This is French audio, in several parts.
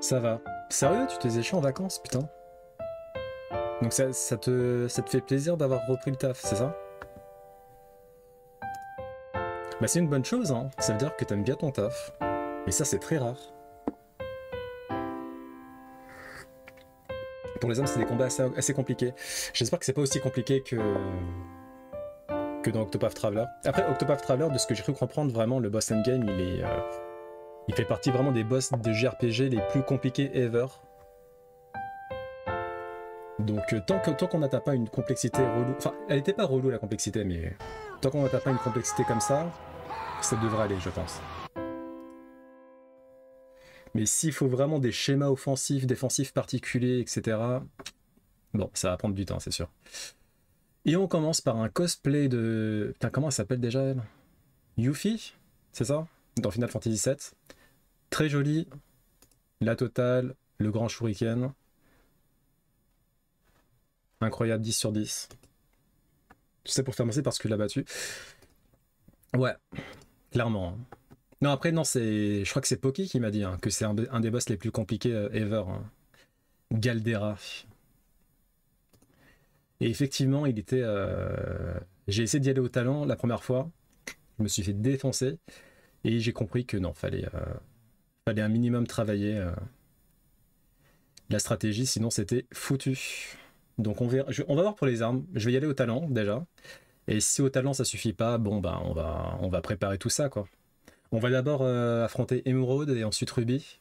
Ça va. Sérieux, tu t'es éché en vacances, putain. Donc ça te fait plaisir d'avoir repris le taf, c'est ça? Bah c'est une bonne chose, hein. Ça veut dire que t'aimes bien ton taf. Et ça, c'est très rare. Pour les hommes, c'est des combats assez compliqués. J'espère que c'est pas aussi compliqué que dans Octopath Traveler. Après, Octopath Traveler, de ce que j'ai cru comprendre, vraiment, le boss endgame, il fait partie vraiment des boss de JRPG les plus compliqués ever. Donc tant qu'on n'atteint pas une complexité relou... Enfin, elle était pas relou la complexité, mais tant qu'on n'atteint pas une complexité comme ça devrait aller, je pense. Mais s'il faut vraiment des schémas offensifs, défensifs particuliers, etc., bon, ça va prendre du temps, c'est sûr. Et on commence par un cosplay de... Putain, comment elle s'appelle déjà, elle? Yuffie, c'est ça? Dans Final Fantasy VII. Très jolie. La totale, le grand shuriken. Incroyable, 10 sur 10. Tout ça pour faire penser parce que l'a battu. Ouais, clairement. Non, après, non, c'est. Je crois que c'est Poki qui m'a dit hein, que c'est un des boss les plus compliqués ever. Hein. Galdera. Et effectivement, il était. J'ai essayé d'y aller au talent la première fois. Je me suis fait défoncer. Et j'ai compris que non, fallait un minimum travailler la stratégie, sinon c'était foutu. Donc on va voir pour les armes. Je vais y aller au talent déjà. Et si au talent ça suffit pas, bon bah on va préparer tout ça quoi. On va d'abord affronter Emerald et ensuite Ruby.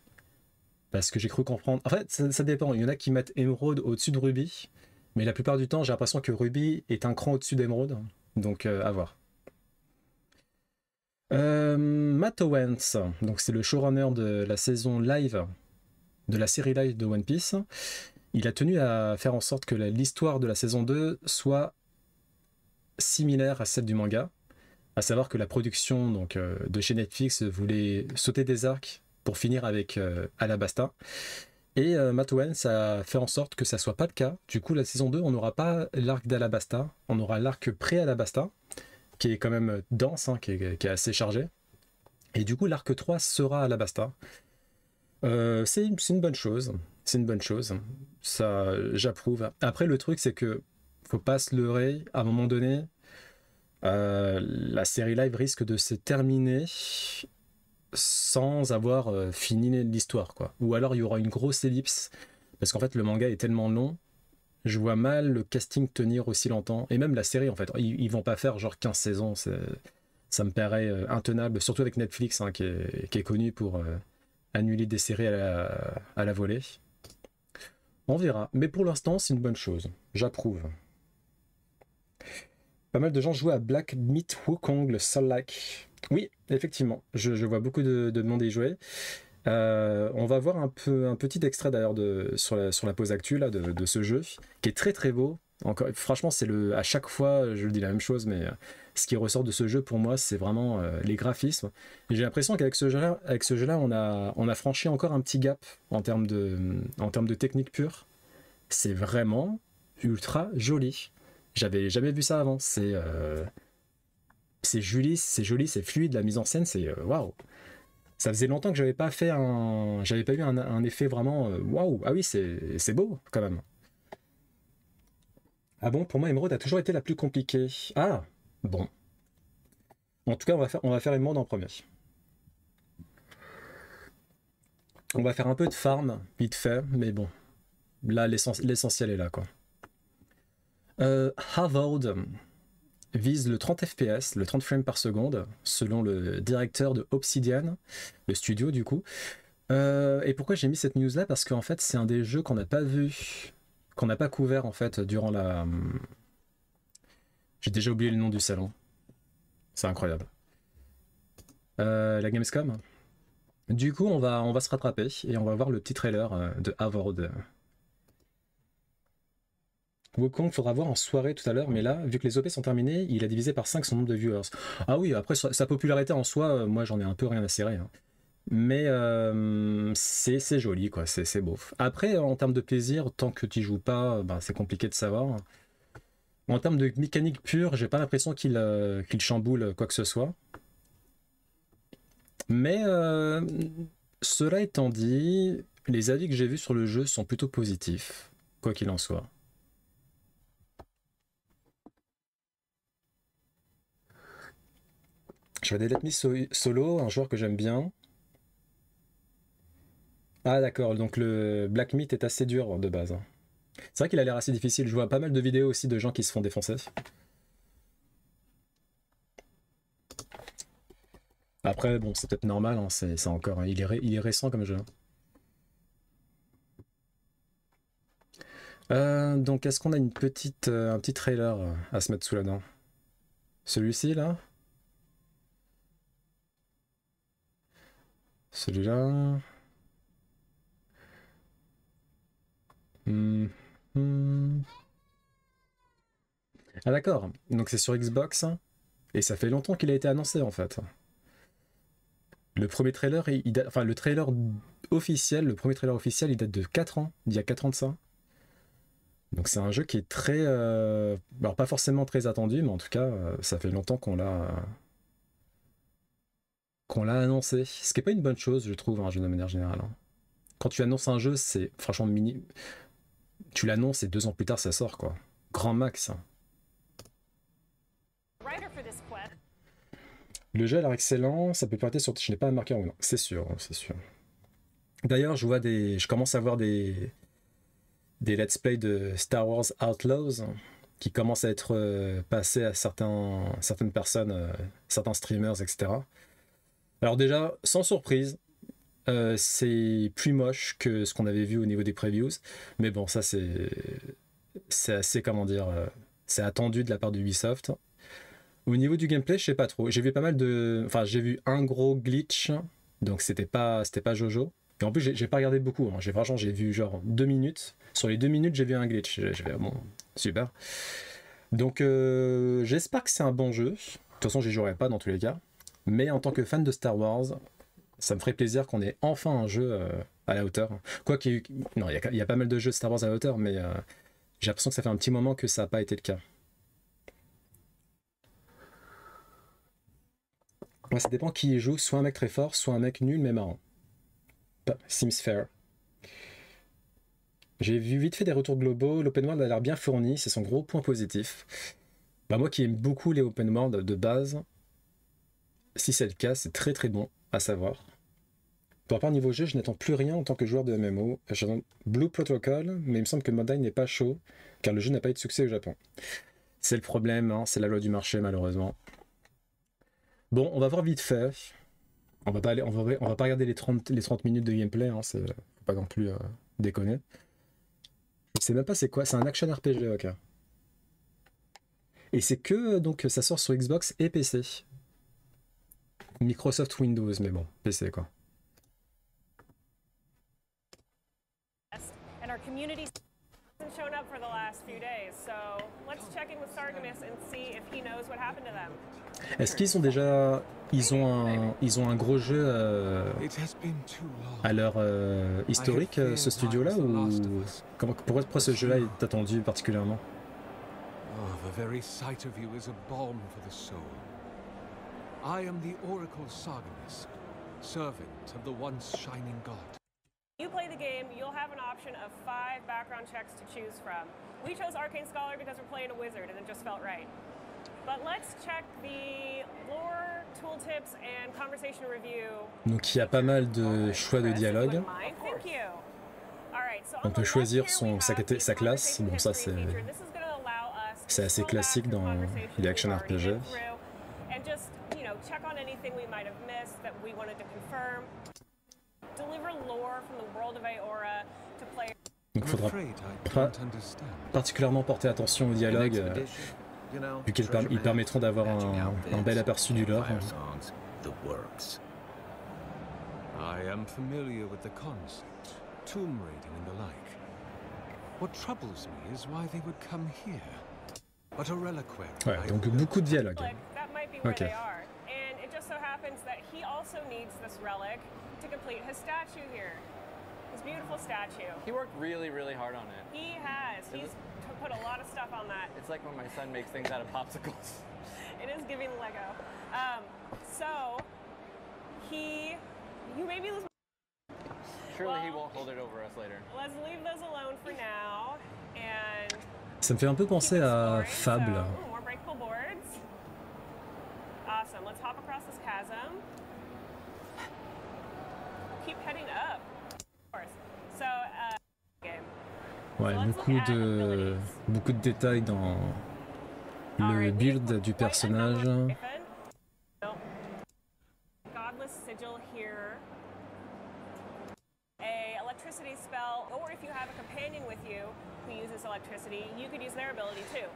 Parce que j'ai cru comprendre. En fait, ça dépend. Il y en a qui mettent Emerald au-dessus de Ruby. Mais la plupart du temps, j'ai l'impression que Ruby est un cran au-dessus d'Emerald. Donc à voir. Matt Owens, donc c'est le showrunner de la saison live, de la série live de One Piece. Il a tenu à faire en sorte que l'histoire de la saison 2 soit similaire à celle du manga. À savoir que la production donc, de chez Netflix voulait sauter des arcs pour finir avec Alabasta. Et Matt Owens a fait en sorte que ça soit pas le cas. Du coup, la saison 2, on n'aura pas l'arc d'Alabasta, on aura l'arc pré-Alabasta, qui est quand même dense, hein, qui est assez chargé. Et du coup, l'arc 3 sera Alabasta. C'est une bonne chose. C'est une bonne chose. Ça, j'approuve. Après, le truc, c'est que faut pas se leurrer. À un moment donné, la série live risque de se terminer sans avoir fini l'histoire, quoi. Ou alors il y aura une grosse ellipse, parce qu'en fait le manga est tellement long, je vois mal le casting tenir aussi longtemps, et même la série en fait, ils vont pas faire genre 15 saisons, ça me paraît intenable, surtout avec Netflix hein, qui est connu pour annuler des séries à la volée. On verra, mais pour l'instant c'est une bonne chose, j'approuve. Pas mal de gens jouent à Black Myth Wukong, le Soul-like. Oui, effectivement, je vois beaucoup de monde y jouer. On va voir un petit extrait d'ailleurs sur la pause actu là, de ce jeu, qui est très très beau. Encore, franchement, à chaque fois, je le dis la même chose, mais ce qui ressort de ce jeu pour moi, c'est vraiment les graphismes. Et j'ai l'impression qu'avec ce jeu-là, on a franchi encore un petit gap en termes de technique pure. C'est vraiment ultra joli. J'avais jamais vu ça avant. C'est joli, c'est fluide, la mise en scène, c'est waouh. Ça faisait longtemps que j'avais pas eu un effet vraiment waouh. Ah oui, c'est beau quand même. Ah bon, pour moi, Emerald a toujours été la plus compliquée. Ah bon. En tout cas, on va faire Emerald en premier. On va faire un peu de farm, vite fait, mais bon. Là, l'essentiel est là, quoi. Harvard vise le 30 fps, le 30 frames par seconde, selon le directeur de Obsidian, le studio du coup. Et pourquoi j'ai mis cette news là? Parce qu'en fait, c'est un des jeux qu'on n'a pas vu, qu'on n'a pas couvert en fait durant la. J'ai déjà oublié le nom du salon. C'est incroyable. La Gamescom. Du coup, on va se rattraper et on va voir le petit trailer de Harvard. Wukong, faudra voir en soirée tout à l'heure, mais là, vu que les OP sont terminés, il a divisé par 5 son nombre de viewers. Ah oui, après, sa popularité en soi, moi j'en ai un peu rien à cirer. Hein. Mais c'est joli, quoi, c'est beau. Après, en termes de plaisir, tant que tu joues pas, ben, c'est compliqué de savoir. En termes de mécanique pure, j'ai pas l'impression qu'il chamboule quoi que ce soit. Mais cela étant dit, les avis que j'ai vus sur le jeu sont plutôt positifs, quoi qu'il en soit. Je vais Let Me Solo, un joueur que j'aime bien. Ah d'accord, donc le Black Myth est assez dur de base. C'est vrai qu'il a l'air assez difficile. Je vois pas mal de vidéos aussi de gens qui se font défoncer. Après, bon, c'est peut-être normal, hein, c'est encore, hein, il est récent comme jeu. Donc, est-ce qu'on a un petit trailer à se mettre sous la dent? Celui-ci, là? Celui-là? Hmm, hmm. Ah d'accord, donc c'est sur Xbox, et ça fait longtemps qu'il a été annoncé, en fait. Le premier trailer, enfin le trailer officiel, le premier trailer officiel, il date de 4 ans, il y a 4 ans de ça. Donc c'est un jeu qui est très... alors pas forcément très attendu, mais en tout cas, ça fait longtemps qu'on l'a annoncé. Ce qui n'est pas une bonne chose, je trouve, un jeu de manière générale. Hein. Quand tu annonces un jeu, c'est franchement mini... Tu l'annonces et 2 ans plus tard, ça sort, quoi. Grand max. Le jeu a l'air excellent, ça peut porter sur... Je n'ai pas un marqueur ou non, c'est sûr, c'est sûr. D'ailleurs, je commence à voir des let's play de Star Wars Outlaws qui commencent à être passés à certaines personnes, certains streamers, etc. Alors déjà, sans surprise, c'est plus moche que ce qu'on avait vu au niveau des previews, mais bon, ça c'est assez, comment dire, c'est attendu de la part d'Ubisoft. Au niveau du gameplay, je sais pas trop. J'ai vu pas mal de... Enfin, j'ai vu un gros glitch, donc c'était pas Jojo. Et en plus, j'ai pas regardé beaucoup. Hein. J'ai vu genre 2 minutes. Sur les 2 minutes, j'ai vu un glitch. J'ai fait, bon, super. Donc, j'espère que c'est un bon jeu. De toute façon, j'y jouerai pas dans tous les cas. Mais en tant que fan de Star Wars, ça me ferait plaisir qu'on ait enfin un jeu à la hauteur. Quoi qu'il y ait eu... Non, il y a pas mal de jeux de Star Wars à la hauteur, mais j'ai l'impression que ça fait un petit moment que ça n'a pas été le cas. Ouais, ça dépend qui y joue, soit un mec très fort, soit un mec nul mais marrant. Seems fair. J'ai vu vite fait des retours globaux, l'open world a l'air bien fourni, c'est son gros point positif. Bah moi qui aime beaucoup les open world de base, si c'est le cas, c'est très très bon à savoir. Pour part niveau jeu, je n'attends plus rien en tant que joueur de MMO. J'attends Blue Protocol, mais il me semble que Bandai n'est pas chaud, car le jeu n'a pas eu de succès au Japon. C'est le problème, hein, c'est la loi du marché malheureusement. Bon, on va voir vite fait. On va pas regarder les 30 minutes de gameplay, hein, faut pas non plus déconner. Je sais même pas c'est quoi, c'est un action RPG, ok. Et c'est que donc ça sort sur Xbox et PC. Microsoft Windows, mais bon, PC quoi. And our community hasn't shown up for the last few days, so let's check in with Sargemus and see if he knows what happened to them. Est-ce qu'ils ont déjà... Ils ont un gros jeu à l'heure historique, ce studio-là, ou... Pourquoi ce jeu-là est attendu particulièrement? Oh, the very sight of you is a balm for the soul. I am the Oracle Sargemus, servant of the once shining god. You play the game, you'll have an option of 5 background checks to choose from. We chose Arcane Scholar because we're playing a wizard and it just felt right. But let's check the lore, tooltips and conversation review. Donc il y a pas mal de choix de dialogue. On peut choisir sa classe, bon ça c'est assez classique dans les action RPG. Donc il faudra particulièrement porter attention au dialogue, vu qu'ils permettront d'avoir un bel aperçu du lore. I am familiar with the concept, tomb raiding and the like. What troubles me is why they would come here. But a reliquary. Ouais, donc beaucoup de dialogue. Ok. And it just so happens that he also needs this relic to complete his statue here. His beautiful statue. He worked really, really hard on it. He has. He's put a lot of stuff on that. It's like when my son makes things out of popsicles. It is giving Lego. So, you made me lose. Surely he won't hold it over us later. Let's leave those alone for now. And Ça me fait un peu penser à Fable. So, more breakable boards. Awesome. Let's hop across this chasm. Keep heading up. Of course. So, game. Ouais, beaucoup de détails dans le build du personnage. Godless sigil here. A electricity spell, or if you have a companion with you who uses electricity, you could use their ability too.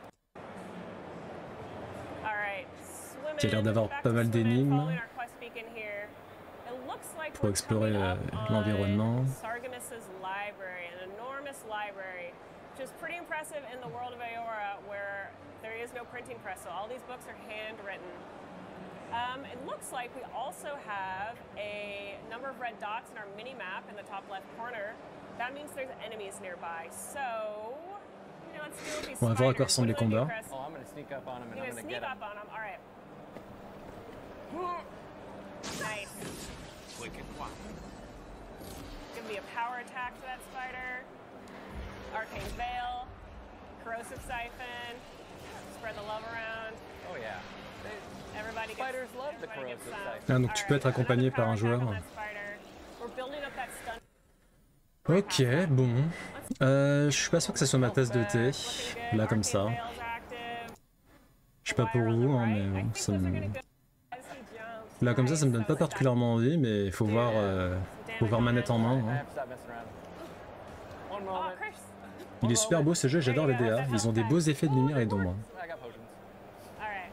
All right, Qui a l'air d'avoir pas mal d'énigmes pour explorer l'environnement. Sargamis's library, an enormous library, which is pretty impressive in the world of Eora, where there is no printing press, so all these books are handwritten. It looks like we also have a number of red dots in our mini-map in the top left corner. That means there's enemies nearby, so... let's deal with these On va voir à quoi spiders. ressemblent les What do I do, combats. Chris? Oh, I'm gonna sneak up on him and You're I'm gonna gonna sneak get him. up on him, alright. Nice. Wicked one. Gonna be a power attack to that spider. Arcane Veil. Corrosive Siphon. Spread the love around. Oh yeah. Everybody gets, Spiders love the everybody gets corrosive some. siphon. Ah, donc tu peux être accompagné par un joueur. Ok, bon. Je suis pas sûr que ça soit ma tasse de thé, là comme ça. Je sais pas pour vous, hein, mais bon, ça me... Là comme ça me donne pas particulièrement envie, mais il faut voir manette en main. I Hein. have to stop messing around. One moment. Il est super beau ce jeu, j'adore les DA. Ils ont des beaux effets de lumière et d'ombre. I got potions. Alright.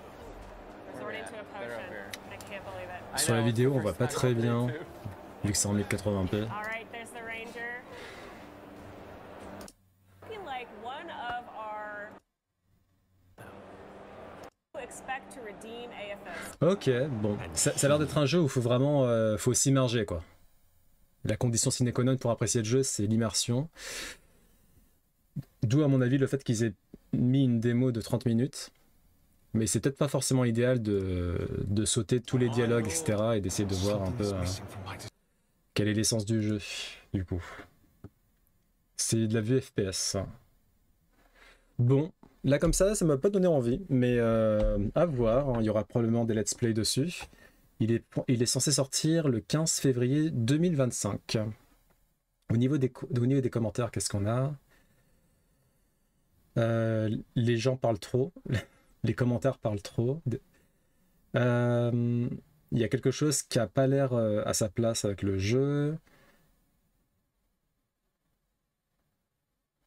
Resorting to a They're up potion. here. I can't believe it. I Sur la know, vidéo, on first voit pas time très over there, bien, too. vu que c'est en 1080p. Alright, there's the ranger. Looking like one of our expect to redeem AFS. Ok, bon. Ça a l'air d'être un jeu où il faut vraiment faut s'immerger, quoi. La condition sine qua non pour apprécier le jeu, c'est l'immersion. D'où, à mon avis, le fait qu'ils aient mis une démo de 30 minutes. Mais c'est peut-être pas forcément idéal de sauter tous les dialogues, etc. et d'essayer de voir un peu quelle est l'essence du jeu, du coup. C'est de la vue FPS. Bon, là comme ça m'a pas donné envie, mais à voir. Il y aura probablement des let's play dessus. Il est censé sortir le 15 février 2025. Au niveau des commentaires, qu'est-ce qu'on a? Les gens parlent trop. Les commentaires parlent trop. Il y a quelque chose qui a pas l'air à sa place avec le jeu.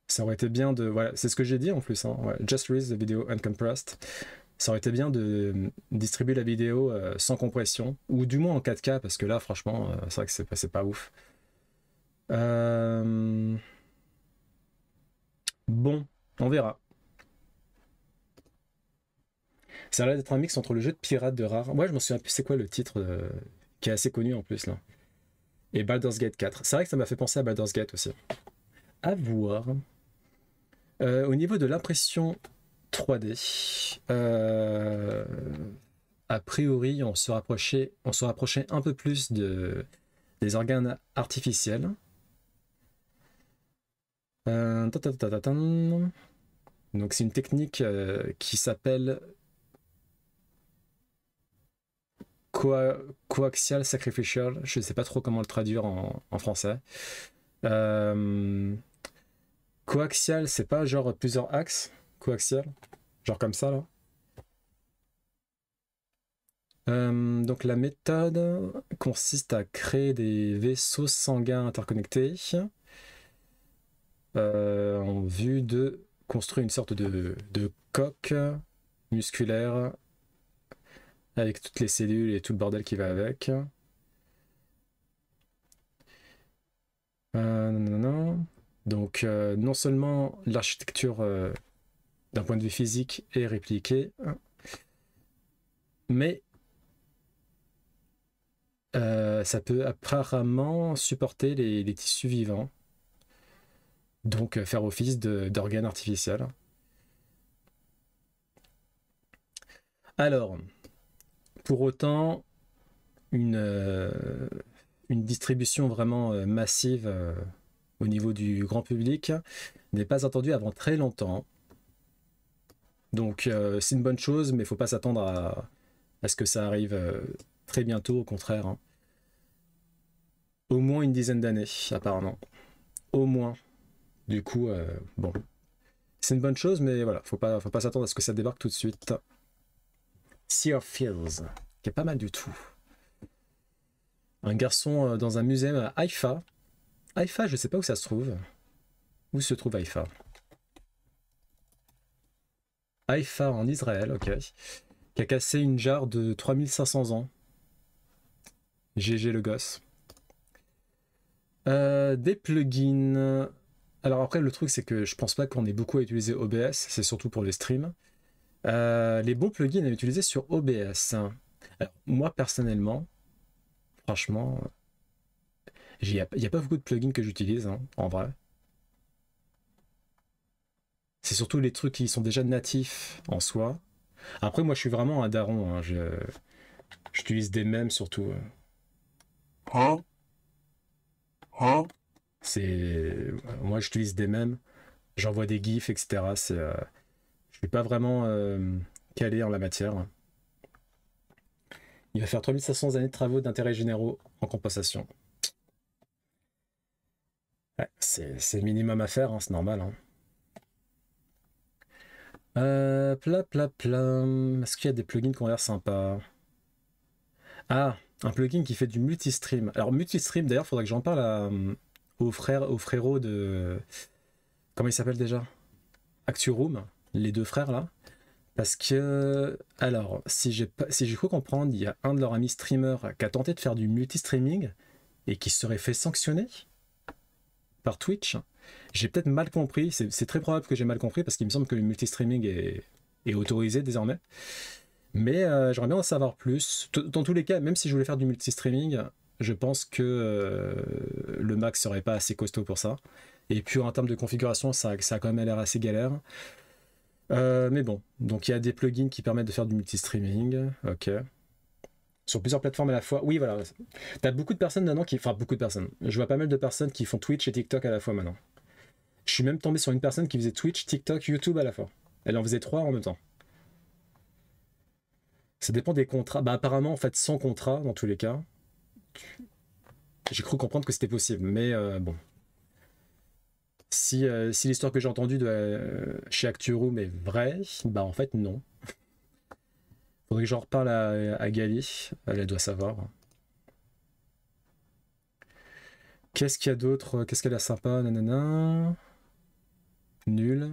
Ça aurait été bien de... Voilà, c'est ce que j'ai dit en plus. Hein, ouais. Just release the video uncompressed. Ça aurait été bien de distribuer la vidéo sans compression. Ou du moins en 4K, parce que là, franchement, c'est vrai que c'est pas ouf. Bon, on verra. Ça a l'air d'être un mix entre le jeu de pirate de Rare. Moi, je me souviens plus c'est quoi le titre qui est assez connu en plus là. Et Baldur's Gate 4. C'est vrai que ça m'a fait penser à Baldur's Gate aussi. À voir. Au niveau de l'impression 3D, a priori, on se rapprochait un peu plus des organes artificiels. Donc c'est une technique qui s'appelle coaxial sacrificial. Je ne sais pas trop comment le traduire en français. Coaxial, c'est pas genre plusieurs axes. Coaxial, genre comme ça là. Donc la méthode consiste à créer des vaisseaux sanguins interconnectés en vue de construire une sorte de coque musculaire avec toutes les cellules et tout le bordel qui va avec. Donc non seulement l'architecture d'un point de vue physique est répliquée, mais ça peut apparemment supporter les tissus vivants, donc faire office d'organes artificiels. Alors, pour autant, une une distribution vraiment massive au niveau du grand public n'est pas attendue avant très longtemps. Donc c'est une bonne chose, mais il ne faut pas s'attendre à ce que ça arrive très bientôt, au contraire. Hein. Au moins une dizaine d'années, apparemment. Au moins. Du coup, bon. C'est une bonne chose, mais voilà, faut pas s'attendre à ce que ça débarque tout de suite. Sea of Thieves, qui est pas mal du tout. Un garçon dans un musée à Haïfa. Haïfa, je sais pas où ça se trouve. Où se trouve Haïfa? Haïfa en Israël, ok. Qui a cassé une jarre de 3500 ans. GG le gosse. Des plugins. Alors après, le truc, c'est que je pense pas qu'on ait beaucoup à utiliser OBS. C'est surtout pour les streams. Les bons plugins à utiliser sur OBS. Alors, moi, personnellement, franchement, il n'y a pas beaucoup de plugins que j'utilise, hein, en vrai. C'est surtout les trucs qui sont déjà natifs en soi. Après, moi, je suis vraiment un daron. Hein. J'utilise des mèmes surtout. Moi, j'utilise des mèmes. J'envoie des gifs, etc. Je suis pas vraiment calé en la matière. Il va faire 3500 années de travaux d'intérêt généraux en compensation. Ouais, c'est le minimum à faire, hein, c'est normal. Hein. Pla. Est-ce qu'il y a des plugins qui ont l'air sympas? Ah, un plugin qui fait du multistream. Alors multistream, d'ailleurs, il faudrait que j'en parle au frérot de... Comment il s'appelle déjà? Acturoom, les deux frères là. Parce que... Alors, si j'ai cru comprendre, il y a un de leurs amis streamers qui a tenté de faire du multistreaming et qui se serait fait sanctionner par Twitch. J'ai peut-être mal compris, c'est très probable que j'ai mal compris parce qu'il me semble que le multistreaming est autorisé désormais. Mais j'aimerais bien en savoir plus. Dans tous les cas, même si je voulais faire du multistreaming, je pense que le Mac serait pas assez costaud pour ça. Et puis en termes de configuration, ça a quand même l'air assez galère. Mais bon, donc il y a des plugins qui permettent de faire du multistreaming. Ok. Sur plusieurs plateformes à la fois. Oui, voilà. T'as beaucoup de personnes maintenant qui... Enfin, beaucoup de personnes. Je vois pas mal de personnes qui font Twitch et TikTok à la fois maintenant. Je suis même tombé sur une personne qui faisait Twitch, TikTok, YouTube à la fois. Elle en faisait 3 en même temps. Ça dépend des contrats. Bah apparemment, en fait, sans contrat, dans tous les cas. J'ai cru comprendre que c'était possible, mais bon. Si l'histoire que j'ai entendue chez Acturoom est vraie, bah en fait, non. Faudrait que j'en reparle à Gali. Elle doit savoir. Qu'est-ce qu'il y a d'autre? Qu'est-ce qu'elle a sympa? Nanana. Nul.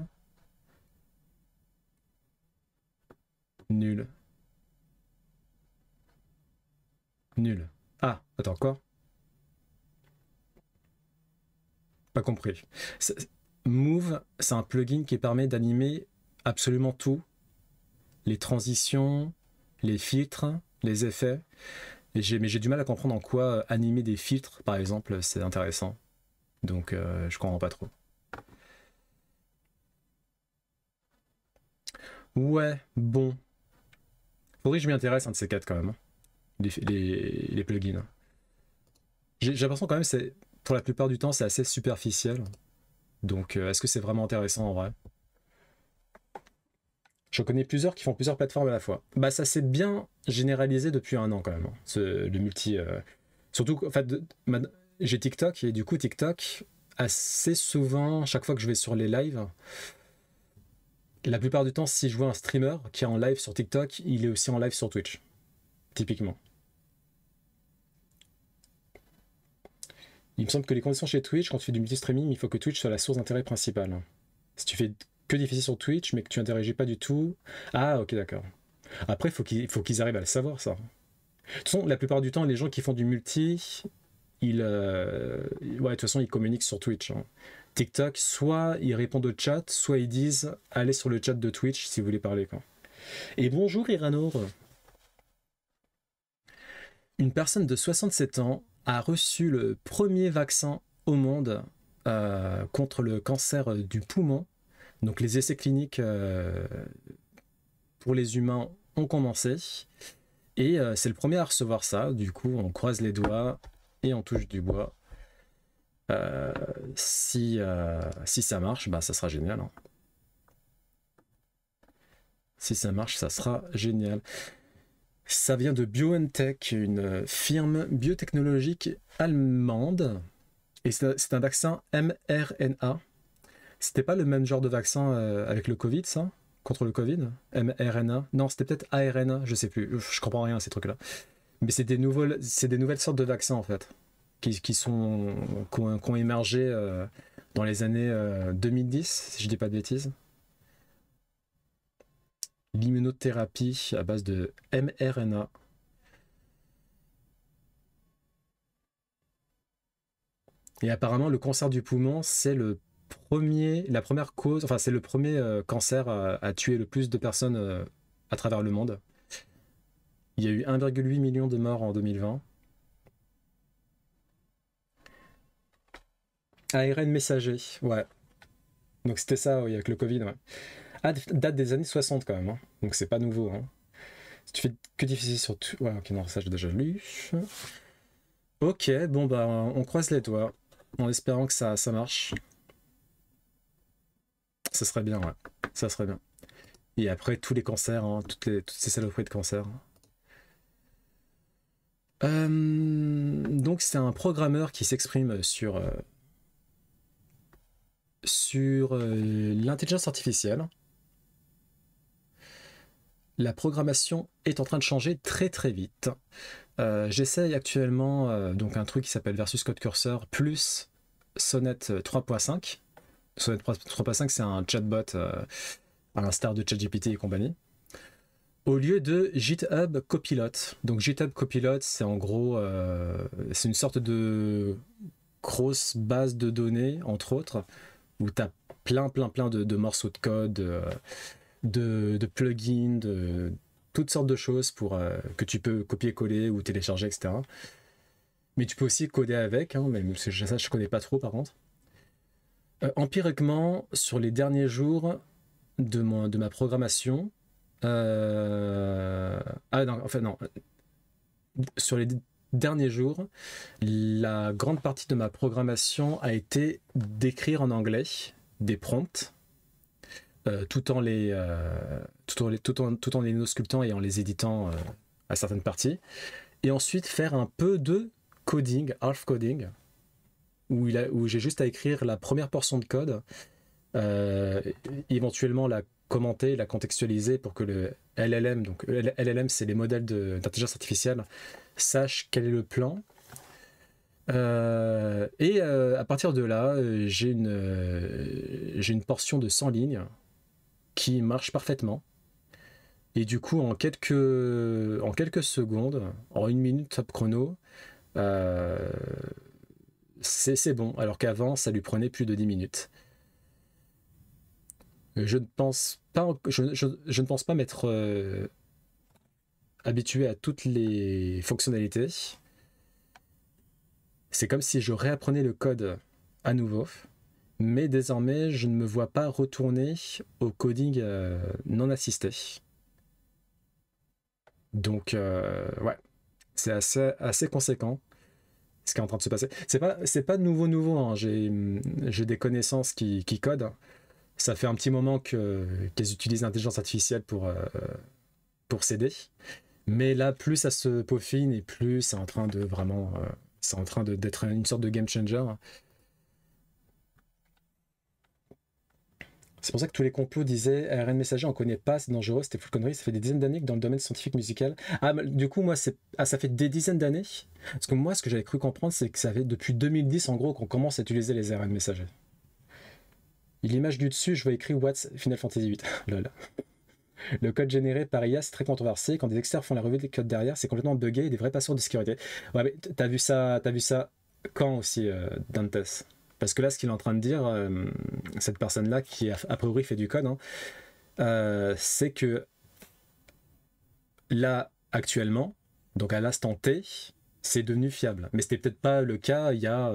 Nul. Nul. Ah, attends, quoi? Pas compris. Move, c'est un plugin qui permet d'animer absolument tout. Les transitions, les filtres, les effets. Mais j'ai du mal à comprendre en quoi animer des filtres, par exemple, c'est intéressant. Donc, je comprends pas trop. Ouais, bon. Faudrait que je m'y intéresse, un de ces quatre, quand même. Les plugins. J'ai l'impression quand même, pour la plupart du temps, c'est assez superficiel. Donc, est-ce que c'est vraiment intéressant en vrai? Je connais plusieurs qui font plusieurs plateformes à la fois. Bah, ça s'est bien généralisé depuis 1 an quand même. Le multi. Surtout, en fait, j'ai TikTok et du coup, TikTok, assez souvent, chaque fois que je vais sur les lives, la plupart du temps, si je vois un streamer qui est en live sur TikTok, il est aussi en live sur Twitch. Typiquement. Il me semble que les conditions chez Twitch, quand tu fais du multi-streaming, il faut que Twitch soit la source d'intérêt principale. Si tu fais que difficile sur Twitch, mais que tu interagis pas du tout... Ah, ok, d'accord. Après, il faut qu'ils arrivent à le savoir, ça. De toute façon, la plupart du temps, les gens qui font du multi, ouais, de toute façon, ils communiquent sur Twitch. Hein. TikTok, soit ils répondent au chat, soit ils disent « Allez sur le chat de Twitch si vous voulez parler. » quoi. Et bonjour, Iranour. Une personne de 67 ans a reçu le premier vaccin au monde contre le cancer du poumon. Donc les essais cliniques pour les humains ont commencé. Et c'est le premier à recevoir ça. Du coup, on croise les doigts. et on touche du bois. Si ça marche, bah ça sera génial. Hein. Si ça marche, ça sera génial. Ça vient de BioNTech, une firme biotechnologique allemande. Et c'est un vaccin mRNA. C'était pas le même genre de vaccin avec le Covid, ça? Contre le Covid? mRNA? Non, c'était peut-être ARNA, je sais plus. Je comprends rien à ces trucs-là. Mais c'est des nouvelles sortes de vaccins, en fait, qui ont émergé dans les années 2010, si je dis pas de bêtises. L'immunothérapie à base de mRNA. Et apparemment, le cancer du poumon, c'est la première cause, enfin, c'est le premier cancer à tuer le plus de personnes à travers le monde. Il y a eu 1,8 million de morts en 2020. ARN messager, ouais. Donc c'était ça, oui, avec le Covid, ouais. Ah, date des années 60 quand même, hein. Donc c'est pas nouveau. Hein. Si tu fais que difficile sur tout. Ouais, ok, non, ça j'ai déjà lu. Ok, bon bah on croise les doigts en espérant que ça marche. Ça serait bien, ouais. Ça serait bien. Et après tous les cancers, hein, toutes ces saloperies de cancer. Donc c'est un programmeur qui s'exprime sur l'intelligence artificielle. La programmation est en train de changer très très vite. J'essaye actuellement donc un truc qui s'appelle Versus Code Cursor plus Sonnet 3.5. Sonnet 3.5 c'est un chatbot à l'instar de ChatGPT et compagnie. Au lieu de GitHub Copilot. Donc GitHub Copilot c'est en gros c'est une sorte de grosse base de données entre autres où tu as plein de morceaux de code, de plugins, de toutes sortes de choses pour que tu peux copier-coller ou télécharger, etc. Mais tu peux aussi coder avec, hein, mais ça je connais pas trop par contre. Empiriquement, sur les derniers jours de ma programmation, sur les derniers jours, la grande partie de ma programmation a été d'écrire en anglais des prompts, tout en les sculptant et en les éditant à certaines parties, et ensuite faire un peu de coding, half coding, où j'ai juste à écrire la première portion de code, éventuellement la commenter, la contextualiser pour que le LLM, donc LLM c'est les modèles d'intelligence artificielle, sache quel est le plan. À partir de là, j'ai une portion de 100 lignes qui marche parfaitement. Et du coup, en quelques secondes, en 1 minute top chrono, c'est bon. Alors qu'avant, ça lui prenait plus de 10 minutes. Je ne pense pas m'être habitué à toutes les fonctionnalités. C'est comme si je réapprenais le code à nouveau, mais désormais je ne me vois pas retourner au coding non assisté. Donc ouais, c'est assez conséquent ce qui est en train de se passer. C'est pas nouveau, hein. J'ai des connaissances qui codent. Ça fait un petit moment qu'elles utilisent l'intelligence artificielle pour s'aider. Mais là, plus ça se peaufine et plus c'est en train de vraiment... c'est en train d'être une sorte de game changer. C'est pour ça que tous les complots disaient ARN messager, on connaît pas, c'est dangereux, c'était full connerie. Ça fait des dizaines d'années que dans le domaine scientifique musical. Ah, du coup, moi, ça fait des dizaines d'années. Parce que moi, ce que j'avais cru comprendre, c'est que ça fait depuis 2010, en gros, qu'on commence à utiliser les ARN messagers. Et l'image du dessus, je vois écrit What's Final Fantasy VIII. Lol. Le code généré par IA, c'est très controversé. Quand des experts font la revue des codes derrière, c'est complètement buggé et des vrais passeurs de sécurité. Ouais, mais t'as vu ça quand aussi, Dantes? Parce que là, ce qu'il est en train de dire, cette personne-là, qui a priori fait du code, hein, c'est que là, actuellement, donc à l'instant T, c'est devenu fiable. Mais c'était peut-être pas le cas il y a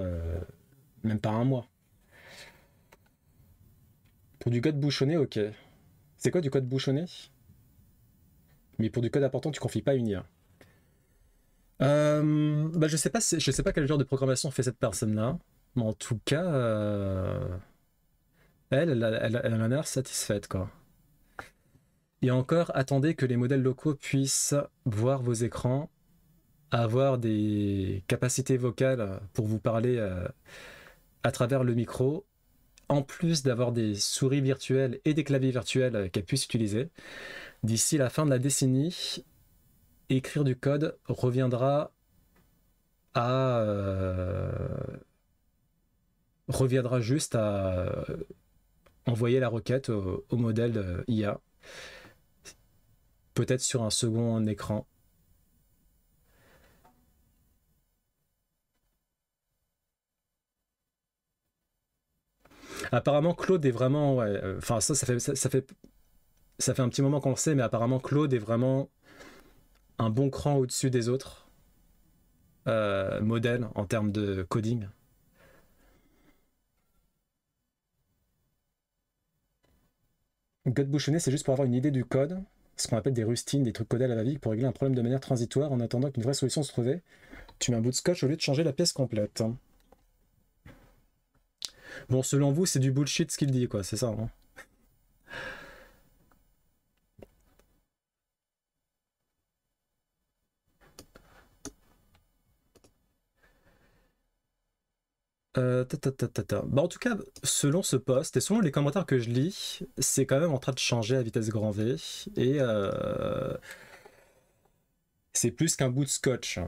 même pas un mois. Pour du code bouchonné, ok. C'est quoi du code bouchonné? Mais pour du code important, tu confies pas une IA. Bah, je sais pas quel genre de programmation fait cette personne-là, mais en tout cas, elle a l'air satisfaite, quoi. Et encore, attendez que les modèles locaux puissent voir vos écrans, avoir des capacités vocales pour vous parler à travers le micro, en plus d'avoir des souris virtuelles et des claviers virtuels qu'elle puisse utiliser. D'ici la fin de la décennie, écrire du code reviendra juste à envoyer la requête au modèle IA, peut-être sur un second écran. Apparemment, Claude est vraiment... Ouais, enfin, ça fait un petit moment qu'on le sait, mais apparemment, Claude est vraiment un bon cran au-dessus des autres modèles en termes de coding. Code bouchonné, c'est juste pour avoir une idée du code, ce qu'on appelle des rustines, des trucs codés à la va-vite pour régler un problème de manière transitoire en attendant qu'une vraie solution se trouve. Tu mets un bout de scotch au lieu de changer la pièce complète. Bon, selon vous, c'est du bullshit ce qu'il dit, quoi, c'est ça, hein. Bah, en tout cas, selon ce post et selon les commentaires que je lis, c'est quand même en train de changer à vitesse grand V et c'est plus qu'un bout de scotch.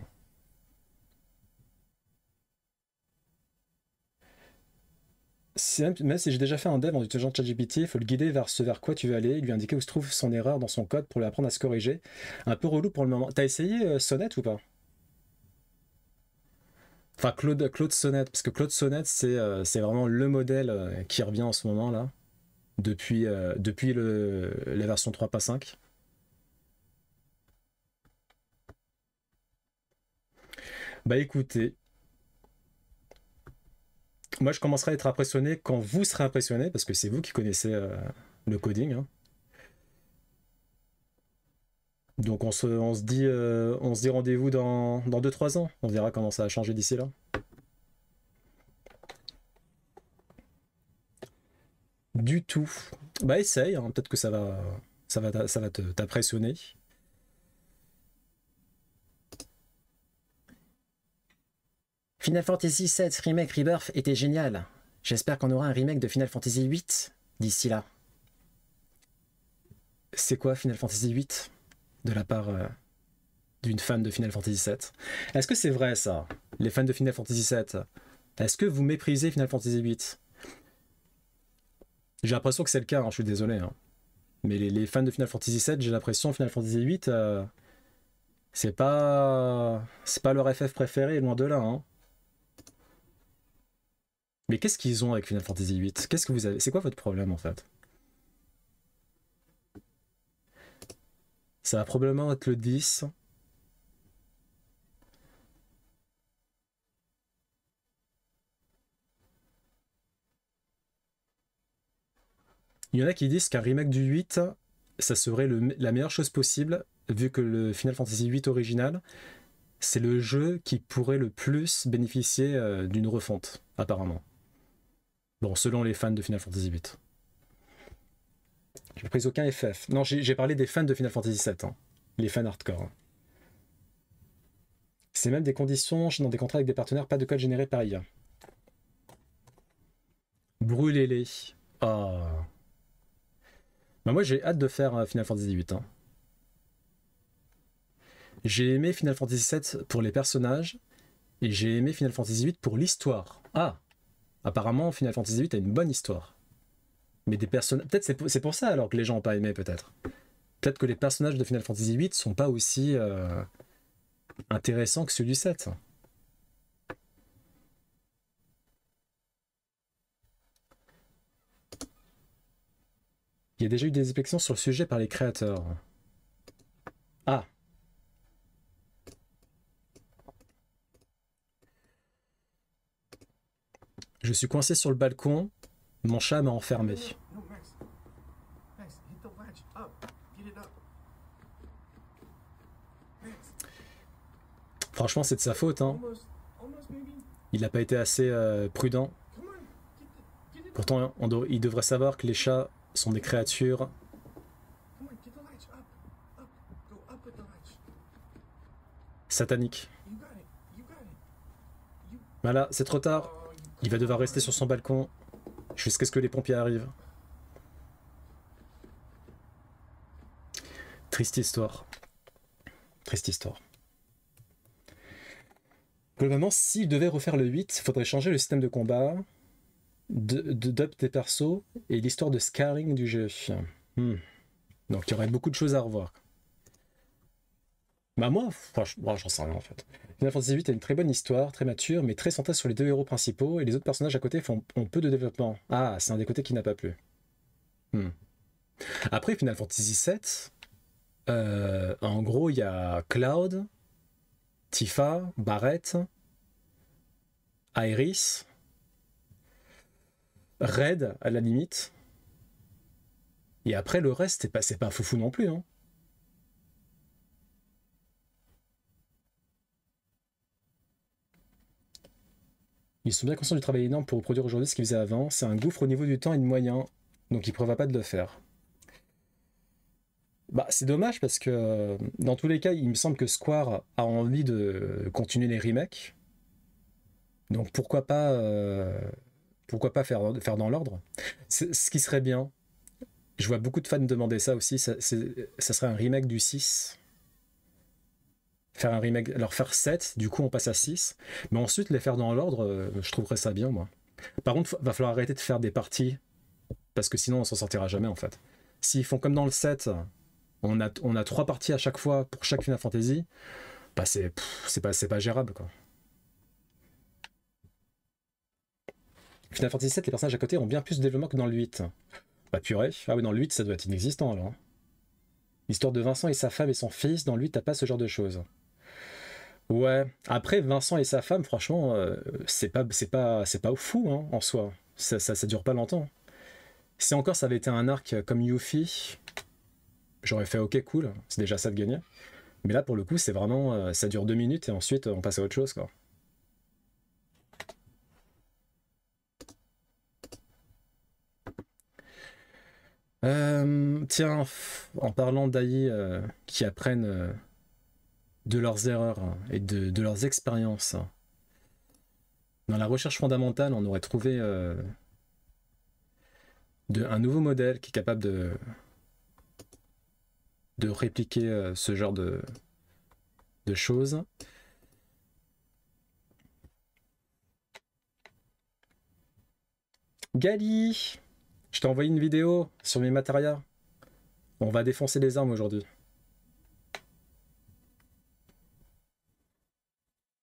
Même si j'ai déjà fait un dev en utilisant ChatGPT, il faut le guider vers ce vers quoi tu veux aller, lui indiquer où se trouve son erreur dans son code pour lui apprendre à se corriger. Un peu relou pour le moment. T'as essayé Sonnet ou pas? Enfin, Claude Sonnet, parce que Claude Sonnet, c'est vraiment le modèle qui revient en ce moment là, depuis la version 3.5. Bah écoutez, moi je commencerai à être impressionné quand vous serez impressionné, parce que c'est vous qui connaissez le coding, hein. Donc on se dit rendez-vous dans 2-3 ans. On verra comment ça a changé d'ici là. Du tout. Bah essaye, hein, peut-être que ça va t'impressionner. Final Fantasy VII Remake Rebirth était génial. J'espère qu'on aura un remake de Final Fantasy VIII d'ici là. C'est quoi Final Fantasy VIII de la part d'une fan de Final Fantasy VII? Est-ce que c'est vrai ça, les fans de Final Fantasy VII? Est-ce que vous méprisez Final Fantasy VIII? J'ai l'impression que c'est le cas, hein, je suis désolé, hein. Mais les fans de Final Fantasy VII, j'ai l'impression que Final Fantasy VIII, c'est pas leur FF préféré, loin de là, hein. Mais qu'est-ce qu'ils ont avec Final Fantasy VIII? Qu'est-ce que vous avez? C'est quoi votre problème en fait? Ça va probablement être le 10. Il y en a qui disent qu'un remake du 8, ça serait la meilleure chose possible, vu que le Final Fantasy VIII original, c'est le jeu qui pourrait le plus bénéficier d'une refonte, apparemment. Bon, selon les fans de Final Fantasy VIII. J'ai pris aucun FF. Non, j'ai parlé des fans de Final Fantasy VII, hein. Les fans hardcore, hein. C'est même des conditions dans des contrats avec des partenaires, pas de code généré par IA. Brûlez-les. Ah. Bah moi j'ai hâte de faire Final Fantasy VIII, hein. J'ai aimé Final Fantasy VII pour les personnages et j'ai aimé Final Fantasy VIII pour l'histoire. Ah, apparemment Final Fantasy VIII a une bonne histoire. Mais des personnages... Peut-être c'est pour ça alors que les gens n'ont pas aimé peut-être. Peut-être que les personnages de Final Fantasy VIII sont pas aussi intéressants que ceux du 7. Il y a déjà eu des inspections sur le sujet par les créateurs. Ah. Je suis coincé sur le balcon. Mon chat m'a enfermé. Franchement, c'est de sa faute, hein. Il n'a pas été assez prudent. Pourtant, il devrait savoir que les chats sont des créatures sataniques. Voilà, c'est trop tard. Il va devoir rester sur son balcon jusqu'à ce que les pompiers arrivent. Triste histoire. Triste histoire. Globalement, s'il devait refaire le 8, il faudrait changer le système de combat, d'up des persos et l'histoire de scaling du jeu. Donc il y aurait beaucoup de choses à revoir. Bah moi, franchement, j'en sais rien en fait. Final Fantasy VIII a une très bonne histoire, très mature, mais très centrée sur les deux héros principaux, et les autres personnages à côté ont peu de développement. Ah, c'est un des côtés qui n'a pas plu. Après, Final Fantasy VII, en gros, il y a Cloud, Tifa, Barrett, Aerith, Red à la limite. Et après, le reste, c'est pas foufou non plus, hein. Ils sont bien conscients du travail énorme pour reproduire aujourd'hui ce qu'ils faisaient avant. C'est un gouffre au niveau du temps et de moyens, donc ils ne prévoient pas de le faire. Bah, c'est dommage parce que dans tous les cas, il me semble que Square a envie de continuer les remakes. Donc pourquoi pas faire dans l'ordre. Ce qui serait bien, je vois beaucoup de fans demander ça aussi, ça serait un remake du 6. Faire un remake, alors faire 7, du coup on passe à 6, mais ensuite les faire dans l'ordre, je trouverais ça bien moi. Par contre, va falloir arrêter de faire des parties, parce que sinon on s'en sortira jamais en fait. S'ils font comme dans le 7, on a 3 parties à chaque fois pour chaque Final Fantasy, bah c'est pas gérable quoi. Final Fantasy 7, les personnages à côté ont bien plus de développement que dans le 8. Bah purée, ah oui dans le 8 ça doit être inexistant alors. L'histoire de Vincent et sa femme et son fils, dans le 8 t'as pas ce genre de choses. Ouais, après Vincent et sa femme, franchement, c'est pas fou hein, en soi. Ça dure pas longtemps. Si encore ça avait été un arc comme Yuffie, j'aurais fait ok cool, c'est déjà ça de gagner. Mais là pour le coup c'est vraiment, ça dure 2 minutes et ensuite on passe à autre chose quoi. Tiens, en parlant d'AI qui apprennent de leurs erreurs et de leurs expériences. Dans la recherche fondamentale, on aurait trouvé un nouveau modèle qui est capable de répliquer ce genre de choses. Gali, je t'ai envoyé une vidéo sur mes matérias. On va défoncer les armes aujourd'hui.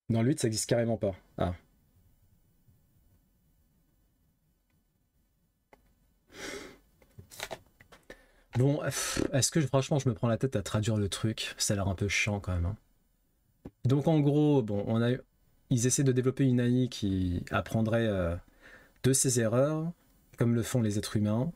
Dans le 8, ça existe carrément pas. Ah. Bon, est-ce que franchement je me prends la tête à traduire le truc? Ça a l'air un peu chiant quand même. Hein. Donc en gros, bon, ils essaient de développer une AI qui apprendrait de ses erreurs, comme le font les êtres humains.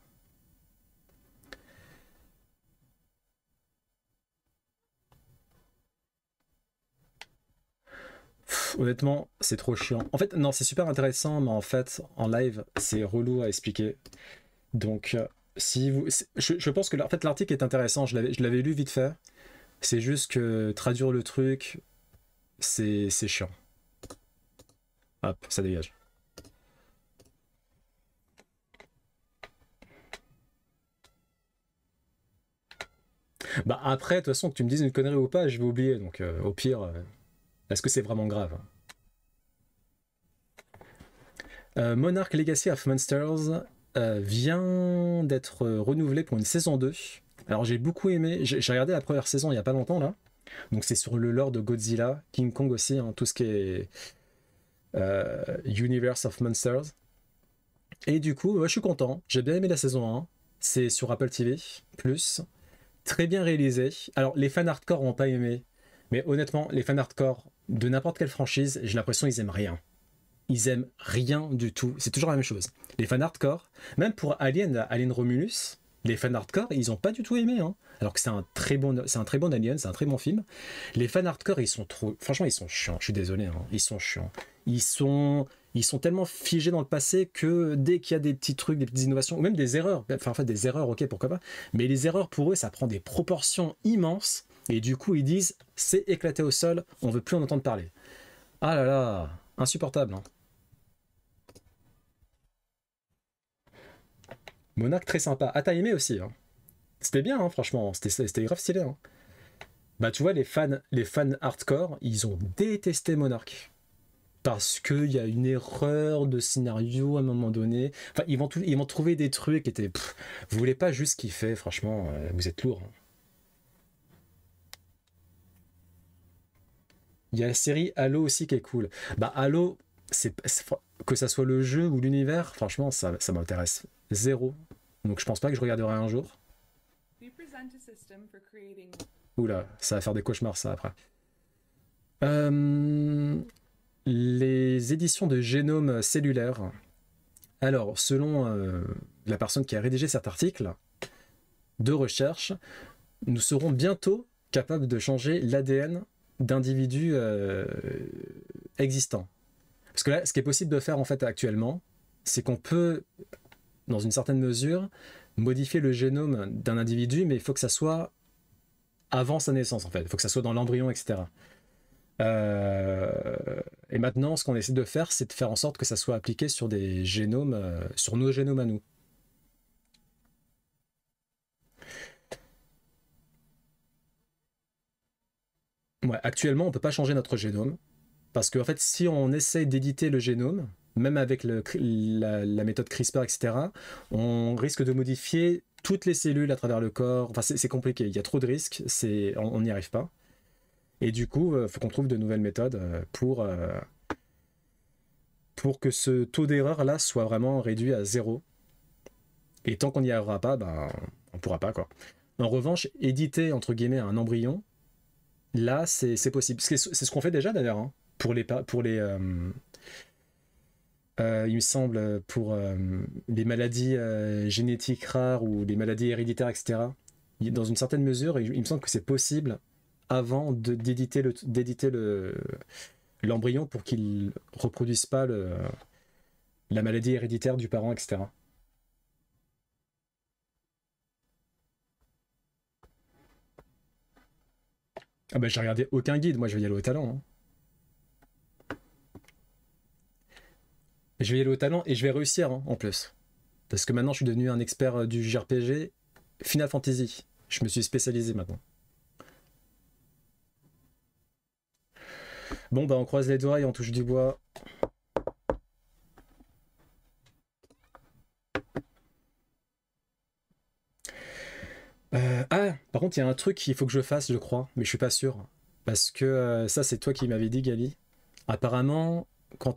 Honnêtement, c'est trop chiant. En fait, non, c'est super intéressant, mais en fait, en live, c'est relou à expliquer. Donc, si vous, je pense que en fait, l'article est intéressant. Je l'avais lu vite fait. C'est juste que traduire le truc, c'est chiant. Hop, ça dégage. Bah après, de toute façon, que tu me dises une connerie ou pas, je vais oublier. Donc, au pire, est-ce que c'est vraiment grave? Monarch Legacy of Monsters vient d'être renouvelé pour une saison 2. Alors j'ai beaucoup aimé, j'ai regardé la première saison il n'y a pas longtemps là. Donc c'est sur le lore de Godzilla, King Kong aussi, hein, tout ce qui est Universe of Monsters. Et du coup, je suis content, j'ai bien aimé la saison 1. C'est sur Apple TV+. Très bien réalisé. Alors les fans hardcore n'ont pas aimé. Mais honnêtement, les fans hardcore de n'importe quelle franchise, j'ai l'impression qu'ils aiment rien. Ils aiment rien du tout. C'est toujours la même chose. Les fans hardcore, même pour Alien Romulus, Les fans hardcore, ils ont pas du tout aimé, hein. Alors que c'est un très bon Alien, c'est un très bon film. Les fans hardcore, ils sont trop, franchement, ils sont chiants. Je suis désolé, hein. Ils sont chiants. Ils sont tellement figés dans le passé que dès qu'il y a des petits trucs, des petites innovations, ou même des erreurs, enfin en fait des erreurs, ok, pourquoi pas. Mais les erreurs pour eux, ça prend des proportions immenses. Et du coup, ils disent, c'est éclaté au sol, on veut plus en entendre parler. Ah là là, insupportable, hein. Monarque très sympa. Ah, t'as aimé aussi, hein. C'était bien, hein, franchement. C'était grave stylé, hein. Bah, tu vois, les fans hardcore, ils ont détesté Monarch. Parce qu'il y a une erreur de scénario à un moment donné. Enfin, ils vont trouver des trucs qui étaient. Vous voulez pas juste kiffer, franchement, vous êtes lourd, hein. Il y a la série Halo aussi qui est cool. Bah, Halo, que ça soit le jeu ou l'univers, franchement, ça m'intéresse zéro. Donc, je pense pas que je regarderai un jour. Oula, ça va faire des cauchemars, ça, après. Les éditions de génome cellulaire. Alors, selon la personne qui a rédigé cet article de recherche, nous serons bientôt capables de changer l'ADN d'individus existants. Parce que là, ce qui est possible de faire en fait actuellement, c'est qu'on peut, dans une certaine mesure, modifier le génome d'un individu, mais il faut que ça soit avant sa naissance en fait. Il faut que ça soit dans l'embryon, etc. Et maintenant, ce qu'on essaie de faire, c'est de faire en sorte que ça soit appliqué sur des génomes, sur nos génomes à nous. Ouais, actuellement, on ne peut pas changer notre génome. Parce qu'en fait, si on essaye d'éditer le génome, même avec la méthode CRISPR, etc., on risque de modifier toutes les cellules à travers le corps. Enfin, c'est compliqué, il y a trop de risques, on n'y arrive pas. Et du coup, il faut qu'on trouve de nouvelles méthodes pour que ce taux d'erreur-là soit vraiment réduit à zéro. Et tant qu'on n'y arrivera pas, ben, on ne pourra pas, quoi. En revanche, éditer, entre guillemets, un embryon, là, c'est possible. C'est ce qu'on fait déjà, d'ailleurs, hein, il me semble, pour les maladies génétiques rares ou les maladies héréditaires, etc. Dans une certaine mesure, il me semble que c'est possible avant d'éditer l'embryon pour qu'il ne reproduise pas la maladie héréditaire du parent, etc. Ah bah j'ai regardé aucun guide, moi je vais y aller au talent, hein. Je vais y aller au talent et je vais réussir, hein, en plus. Parce que maintenant je suis devenu un expert du JRPG Final Fantasy. Je me suis spécialisé maintenant. Bon bah on croise les doigts et on touche du bois. Par contre il y a un truc qu'il faut que je fasse, je crois, mais je suis pas sûr. Parce que ça c'est toi qui m'avais dit, Gali. Apparemment, quand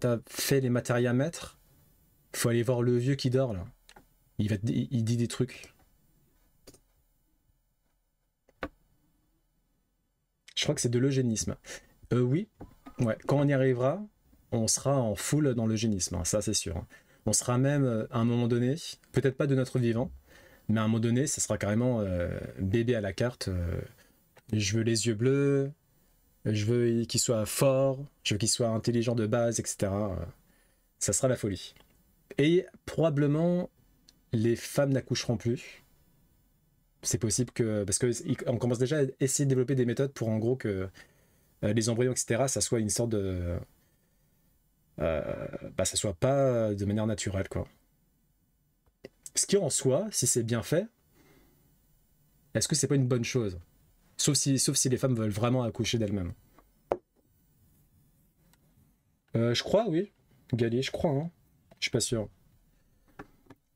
t'as fait les matériamètres, faut aller voir le vieux qui dort là. Il dit des trucs. Je crois que c'est de l'eugénisme. Oui, ouais. Quand on y arrivera, on sera en full dans l'eugénisme, hein, ça c'est sûr. On sera même à un moment donné, peut-être pas de notre vivant, mais à un moment donné, ça sera carrément bébé à la carte. Je veux les yeux bleus, je veux qu'il soit fort, je veux qu'il soit intelligent de base, etc. Ça sera la folie. Et probablement, les femmes n'accoucheront plus. C'est possible que... Parce qu'on commence déjà à essayer de développer des méthodes pour en gros que les embryons, etc., ça soit une sorte de... ça soit pas de manière naturelle, quoi. Ce qui en soi, si c'est bien fait, est-ce que c'est pas une bonne chose? Sauf si les femmes veulent vraiment accoucher d'elles-mêmes. Je crois, oui. Gali, je crois, hein. Je suis pas sûr.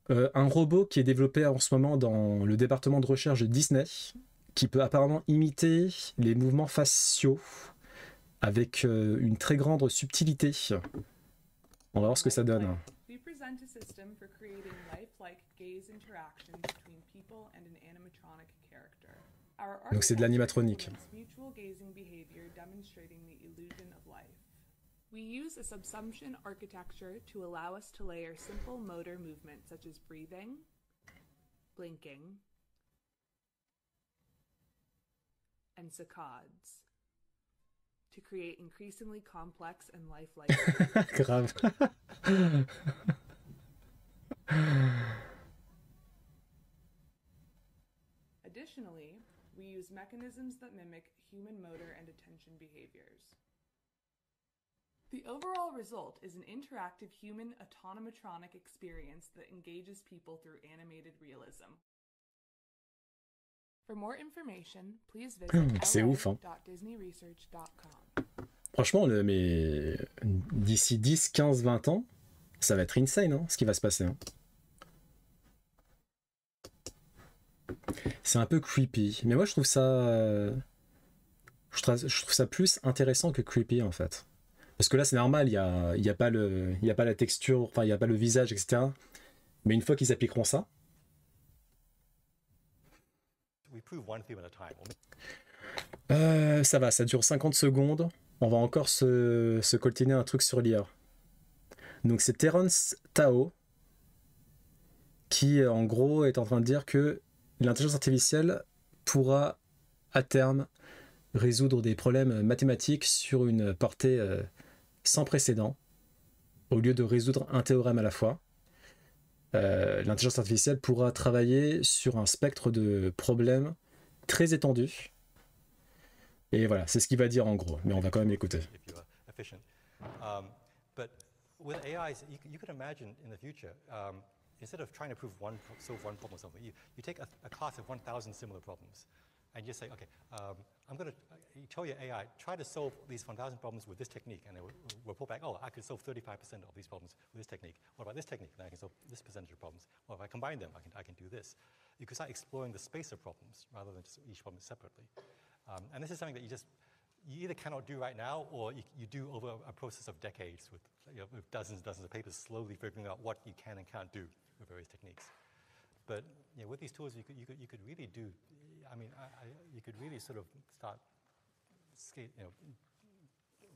Un robot qui est développé en ce moment dans le département de recherche de Disney, qui peut apparemment imiter les mouvements faciaux avec une très grande subtilité. On va voir ce que ça donne. Donc c'est de l'animatronique. We use a subsumption architecture to allow us to layer simple motor movements such as breathing, blinking, and saccades to create increasingly complex and lifelike. Grave. Additionally, we use mechanisms that mimic human motor and attention behaviors. The overall result is an interactive human autonomatronic experience that engages people through animated realism. For more information, please visit C'est ouf, hein. LA.disneyresearch.com. Franchement, mais d'ici 10, 15, 20 ans, ça va être insane, hein, ce qui va se passer. Hein. C'est un peu creepy. Mais moi, je trouve ça... je trouve ça plus intéressant que creepy, en fait. Parce que là, c'est normal, il y a pas la texture, enfin, il n'y a pas le visage, etc. Mais une fois qu'ils appliqueront ça... ça va, ça dure 50 secondes. On va encore se coltiner un truc sur l'IA. Donc c'est Terence Tao qui, en gros, est en train de dire que l'intelligence artificielle pourra, à terme, résoudre des problèmes mathématiques sur une portée sans précédent, au lieu de résoudre un théorème à la fois. L'intelligence artificielle pourra travailler sur un spectre de problèmes très étendu. Et voilà, c'est ce qu'il va dire en gros, mais on va quand même l'écouter. With AIs, you could imagine in the future, instead of trying to solve one problem or something, you take a class of 1,000 similar problems, and you say, okay, you tell your AI, try to solve these 1,000 problems with this technique, and it will report back, oh, I could solve 35% of these problems with this technique. What about this technique? Then I can solve this percentage of problems. Well, if I combine them, I can do this. You could start exploring the space of problems rather than just each problem separately. And this is something that you either cannot do right now, or you do over a process of decades with, with dozens and dozens of papers, slowly figuring out what you can and can't do with various techniques. But with these tools, you could really do. I mean, you could really sort of start,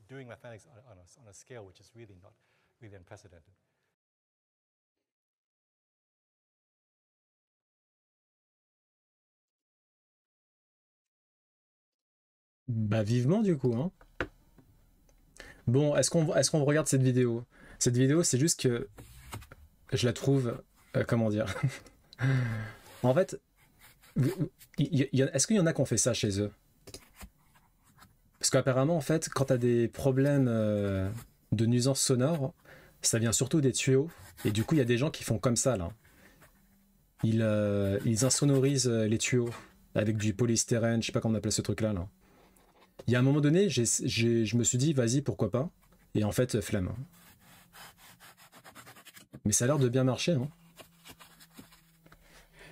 doing mathematics on a scale which is really not really unprecedented. Bah vivement du coup, hein. Bon, est-ce qu'on regarde cette vidéo? Cette vidéo, c'est juste que je la trouve... comment dire? En fait, est-ce qu'il y en a qui ont fait ça chez eux? Parce qu'apparemment, en fait, quand tu as des problèmes de nuisance sonore, ça vient surtout des tuyaux. Et du coup, il y a des gens qui font comme ça, là. Ils insonorisent les tuyaux avec du polystyrène, je sais pas comment on appelle ce truc-là, là. Il y a un moment donné, je me suis dit, vas-y, pourquoi pas? Et en fait, flemme. Mais ça a l'air de bien marcher, hein.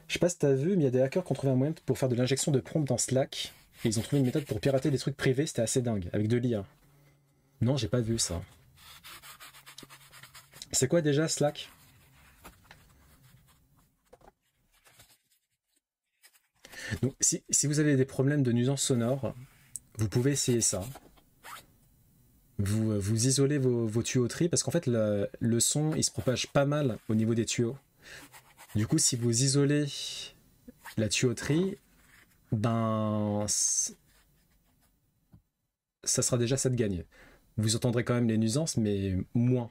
Je sais pas si t'as vu, mais il y a des hackers qui ont trouvé un moyen pour faire de l'injection de prompt dans Slack. Et ils ont trouvé une méthode pour pirater des trucs privés, c'était assez dingue, avec de l'IA. Non, j'ai pas vu ça. C'est quoi déjà Slack? Donc, si vous avez des problèmes de nuisance sonore, vous pouvez essayer ça. Vous isolez vos tuyauteries, parce qu'en fait, le son, il se propage pas mal au niveau des tuyaux. Du coup, si vous isolez la tuyauterie, ben, ça sera déjà ça de gagner. Vous entendrez quand même les nuisances, mais moins.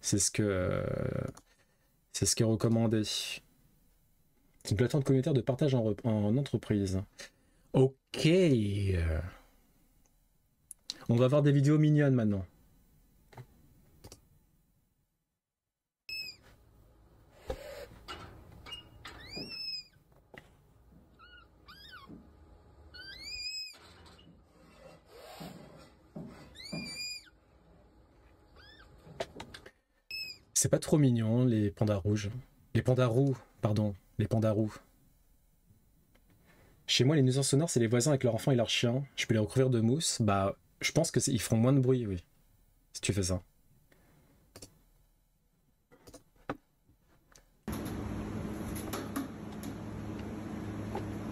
C'est ce qui est recommandé. C'est une plateforme communautaire de partage en entreprise. Ok. On va voir des vidéos mignonnes maintenant. C'est pas trop mignon, les pandas rouges. Les pandas roux, pardon. Les pandas roux. Chez moi, les nuisances sonores, c'est les voisins avec leurs enfants et leurs chiens. Je peux les recouvrir de mousse. Bah, je pense que ils feront moins de bruit, oui. Si tu fais ça.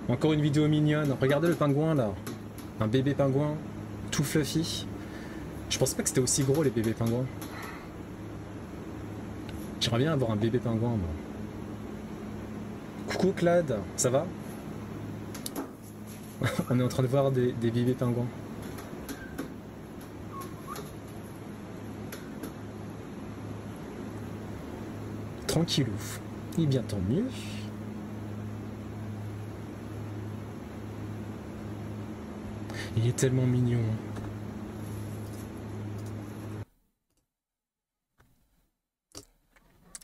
Encore une vidéo mignonne. Regardez le pingouin, là. Un bébé pingouin. Tout fluffy. Je pensais pas que c'était aussi gros, les bébés pingouins. J'aimerais bien avoir un bébé pingouin, moi. Coucou Clad, ça va? On est en train de voir des bébés pingouins. Tranquillou. Et bien tant mieux. Il est tellement mignon.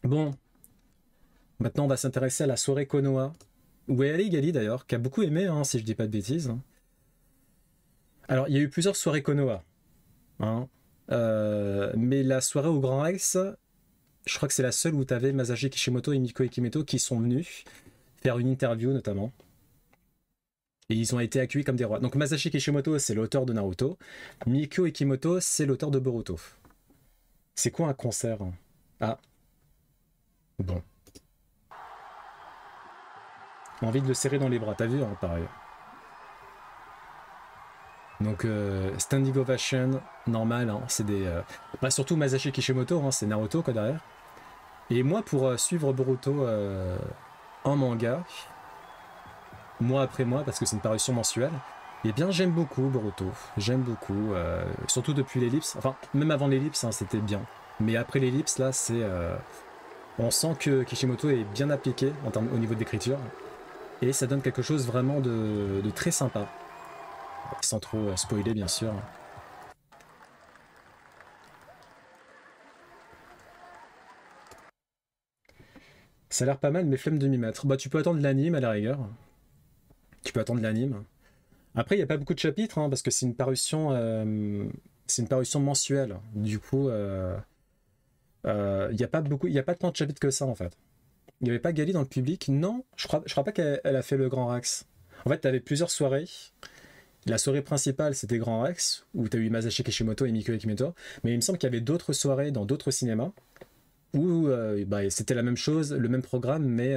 Bon. Maintenant, on va s'intéresser à la soirée Konoha. Où est allée Gali d'ailleurs, qui a beaucoup aimé, hein, si je dis pas de bêtises. Alors, il y a eu plusieurs soirées Konoha. Hein. Mais la soirée au Grand Rex, je crois que c'est la seule où tu avais Masashi Kishimoto et Miko Ikimoto qui sont venus faire une interview notamment. Et ils ont été accueillis comme des rois. Donc Masashi Kishimoto, c'est l'auteur de Naruto. Miko Ikimoto, c'est l'auteur de Boruto. C'est quoi un concert? Ah. Bon. Envie de le serrer dans les bras, t'as vu, hein, pareil. Donc, standing ovation, normal, hein, c'est des... Bah, surtout Masashi Kishimoto, hein, c'est Naruto, quoi, derrière. Et moi, pour suivre Boruto en manga, mois après mois, parce que c'est une parution mensuelle, eh bien, j'aime beaucoup Boruto. J'aime beaucoup, surtout depuis l'ellipse. Enfin, même avant l'ellipse, hein, c'était bien. Mais après l'ellipse, là, c'est... on sent que Kishimoto est bien appliqué en termes, au niveau de l'écriture. Et ça donne quelque chose vraiment de très sympa. Sans trop spoiler, bien sûr. Ça a l'air pas mal, mais flemme de m'y mettre. Bah, tu peux attendre l'anime à la rigueur. Tu peux attendre l'anime. Après, il n'y a pas beaucoup de chapitres, hein, parce que c'est une parution mensuelle. Du coup, il n'y a pas beaucoup, il n'y a pas tant de chapitres que ça, en fait. Il n'y avait pas Gali dans le public? Non, je crois pas qu'elle a fait le Grand Rex. En fait, tu avais plusieurs soirées. La soirée principale, c'était Grand Rex, où tu as eu Masashi Kishimoto et Miko Ikimoto. Mais il me semble qu'il y avait d'autres soirées dans d'autres cinémas, où bah, c'était la même chose, le même programme, mais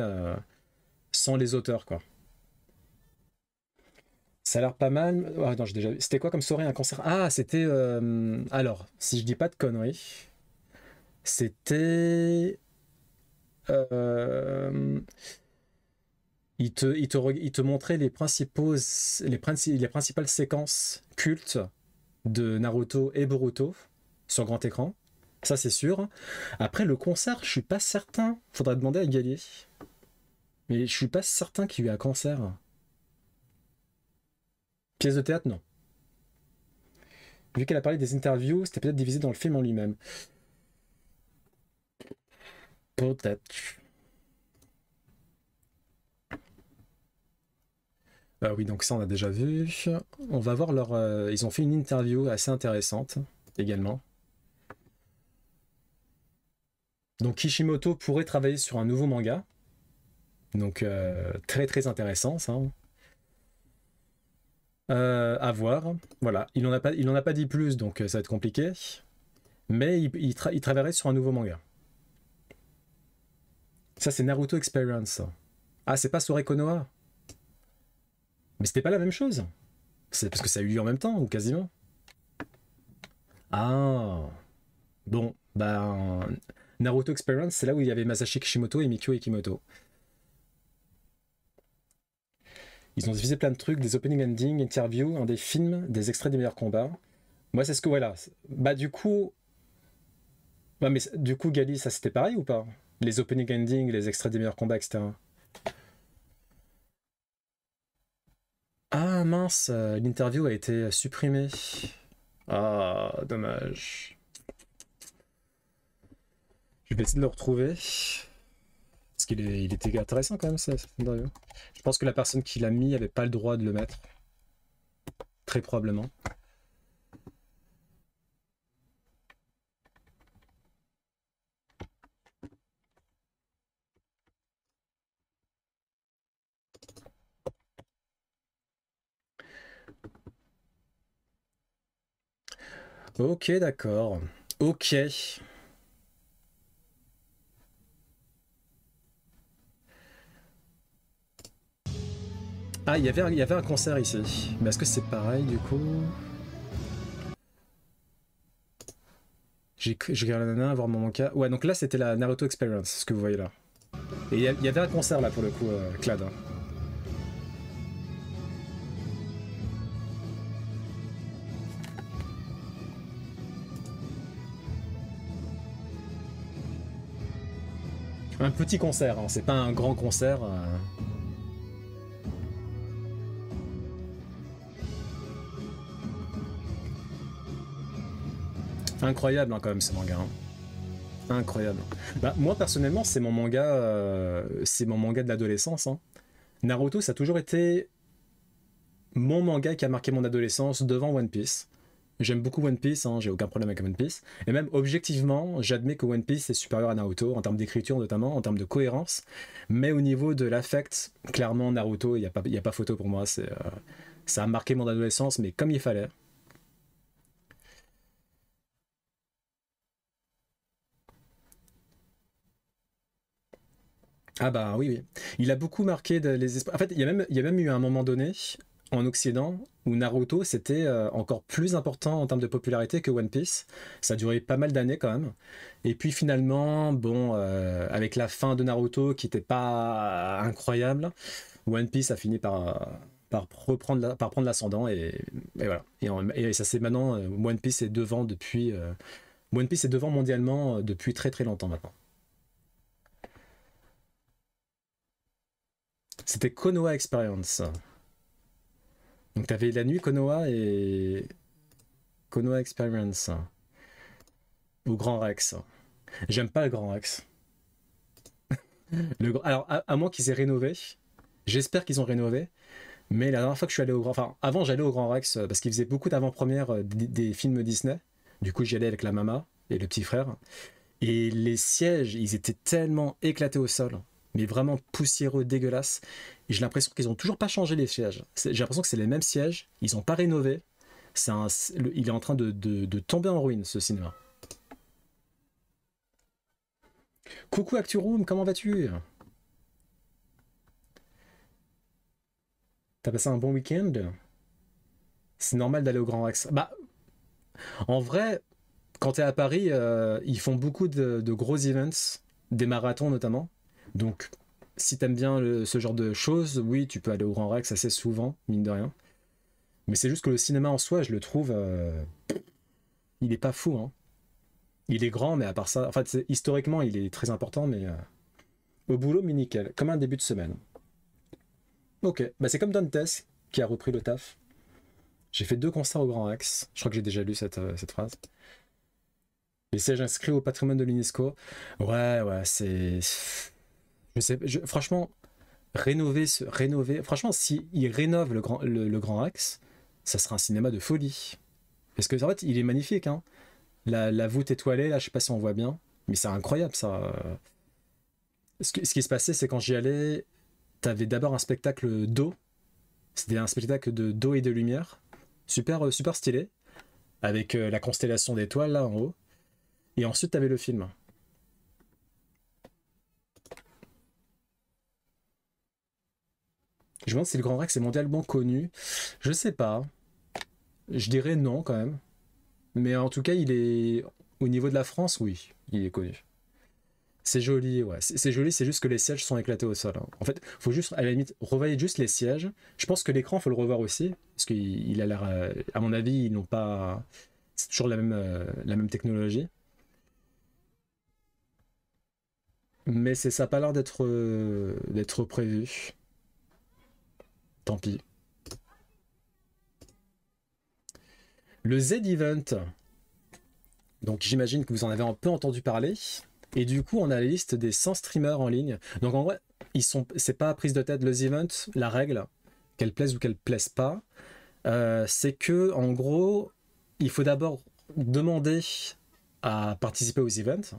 sans les auteurs, quoi. Ça a l'air pas mal. Ah, non, j'ai déjà vu. C'était quoi comme soirée, un concert? Ah, c'était... alors, si je dis pas de conneries, c'était... il te montrait les principales séquences cultes de Naruto et Boruto sur grand écran. Ça, c'est sûr. Après, le concert, je suis pas certain. Faudrait demander à Gallier. Mais je suis pas certain qu'il y ait eu un concert. Pièce de théâtre, non. Vu qu'elle a parlé des interviews, c'était peut-être divisé dans le film en lui-même. Peut-être. Oui, donc ça on a déjà vu. On va voir leur... ils ont fait une interview assez intéressante également. Donc Kishimoto pourrait travailler sur un nouveau manga. Donc très très intéressant ça. À voir. Voilà, il en a pas dit plus, donc ça va être compliqué. Mais il travaillerait sur un nouveau manga. Ça c'est Naruto Experience. Ah, c'est pas Soirée Konoha. Mais c'était pas la même chose. C'est parce que ça a eu lieu en même temps, ou quasiment. Ah. Bon, ben... Naruto Experience, c'est là où il y avait Masashi Kishimoto et Mikio Ikimoto. Ils ont divisé plein de trucs, des opening endings, interviews, des films, des extraits des meilleurs combats. Moi, c'est ce que... Voilà. Bah, du coup... Ouais, mais du coup, Gali, ça c'était pareil ou pas? Les opening endings, les extraits des meilleurs combats, etc. Ah mince, l'interview a été supprimée. Ah, dommage. Je vais essayer de le retrouver. Parce il était intéressant quand même, cette interview. Je pense que la personne qui l'a mis n'avait pas le droit de le mettre. Très probablement. Ok, d'accord. Ok. Ah, il y avait un concert ici. Mais est-ce que c'est pareil du coup? J'ai regardé la nana, voir mon manga. Ouais, donc là c'était la Naruto Experience, ce que vous voyez là. Et il y avait un concert là pour le coup, Clad. Un petit concert, hein, c'est pas un grand concert. Incroyable hein, quand même ce manga. Hein. Incroyable. Bah, moi personnellement c'est mon manga de l'adolescence. Hein. Naruto ça a toujours été mon manga qui a marqué mon adolescence devant One Piece. J'aime beaucoup One Piece, hein, j'ai aucun problème avec One Piece. Et même objectivement, j'admets que One Piece est supérieur à Naruto, en termes d'écriture notamment, en termes de cohérence. Mais au niveau de l'affect, clairement Naruto, il n'y a pas photo pour moi. Ça a marqué mon adolescence, mais comme il fallait. Ah bah oui, oui. Il a beaucoup marqué les esprits. En fait, il y a même eu un moment donné, en Occident, où Naruto, c'était encore plus important en termes de popularité que One Piece. Ça a duré pas mal d'années quand même. Et puis finalement, bon, avec la fin de Naruto qui n'était pas incroyable, One Piece a fini par prendre l'ascendant et voilà. Et ça c'est maintenant, One Piece est devant depuis... One Piece est devant mondialement depuis très très longtemps maintenant. C'était Konoha Experience. Donc t'avais la nuit Konoha et Konoha Experience au Grand Rex. J'aime pas le Grand Rex. Alors à moins qu'ils aient rénové, j'espère qu'ils ont rénové. Mais la dernière fois que je suis allé au Grand, enfin avant j'allais au Grand Rex parce qu'ils faisaient beaucoup d'avant-premières des films Disney. Du coup j'y allais avec la maman et le petit frère. Et les sièges, ils étaient tellement éclatés au sol. Mais vraiment poussiéreux, dégueulasse. Et j'ai l'impression qu'ils n'ont toujours pas changé les sièges. J'ai l'impression que c'est les mêmes sièges, ils n'ont pas rénové. Il est en train de tomber en ruine, ce cinéma. Coucou Acturoom, comment vas-tu? T'as passé un bon week-end? C'est normal d'aller au Grand Rex. Bah, en vrai, quand t'es à Paris, ils font beaucoup de gros events, des marathons notamment. Donc, si t'aimes bien ce genre de choses, oui, tu peux aller au Grand Rex assez souvent, mine de rien. Mais c'est juste que le cinéma en soi, je le trouve... il est pas fou, hein. Il est grand, mais à part ça... En fait, historiquement, il est très important, mais... Au boulot, mais nickel. Comme un début de semaine. Ok, bah c'est comme Dantes, qui a repris le taf. J'ai fait 2 concerts au Grand Rex. Je crois que j'ai déjà lu cette phrase. Les sièges inscrits au patrimoine de l'UNESCO. Ouais, c'est... franchement, rénover... Franchement, s'ils rénovent le Grand Rex, ça sera un cinéma de folie. Parce que en fait, il est magnifique. Hein. La voûte étoilée, là, je sais pas si on voit bien. Mais c'est incroyable, ça. Ce qui se passait, c'est quand j'y allais, t'avais d'abord un spectacle d'eau. C'était un spectacle d'eau et de lumière. Super, super stylé. Avec la constellation d'étoiles, là, en haut. Et ensuite, t'avais le film. Je me demande si le Grand Rex est mondialement connu. Je sais pas. Je dirais non quand même. Mais en tout cas, il est au niveau de la France, oui, il est connu. C'est joli, ouais. C'est joli, c'est juste que les sièges sont éclatés au sol. Hein. En fait, faut juste, à la limite, revoyer juste les sièges. Je pense que l'écran, faut le revoir aussi. Parce qu'il a l'air, à mon avis, ils n'ont pas... C'est toujours la même technologie. Mais ça n'a pas l'air d'être prévu. Tant pis. Le Z-Event. Donc j'imagine que vous en avez un peu entendu parler. Et du coup, on a la liste des 100 streamers en ligne. Donc en vrai, c'est pas prise de tête. Le Z-Event, la règle, qu'elle plaise ou qu'elle plaise pas, c'est que en gros, il faut d'abord demander à participer aux events.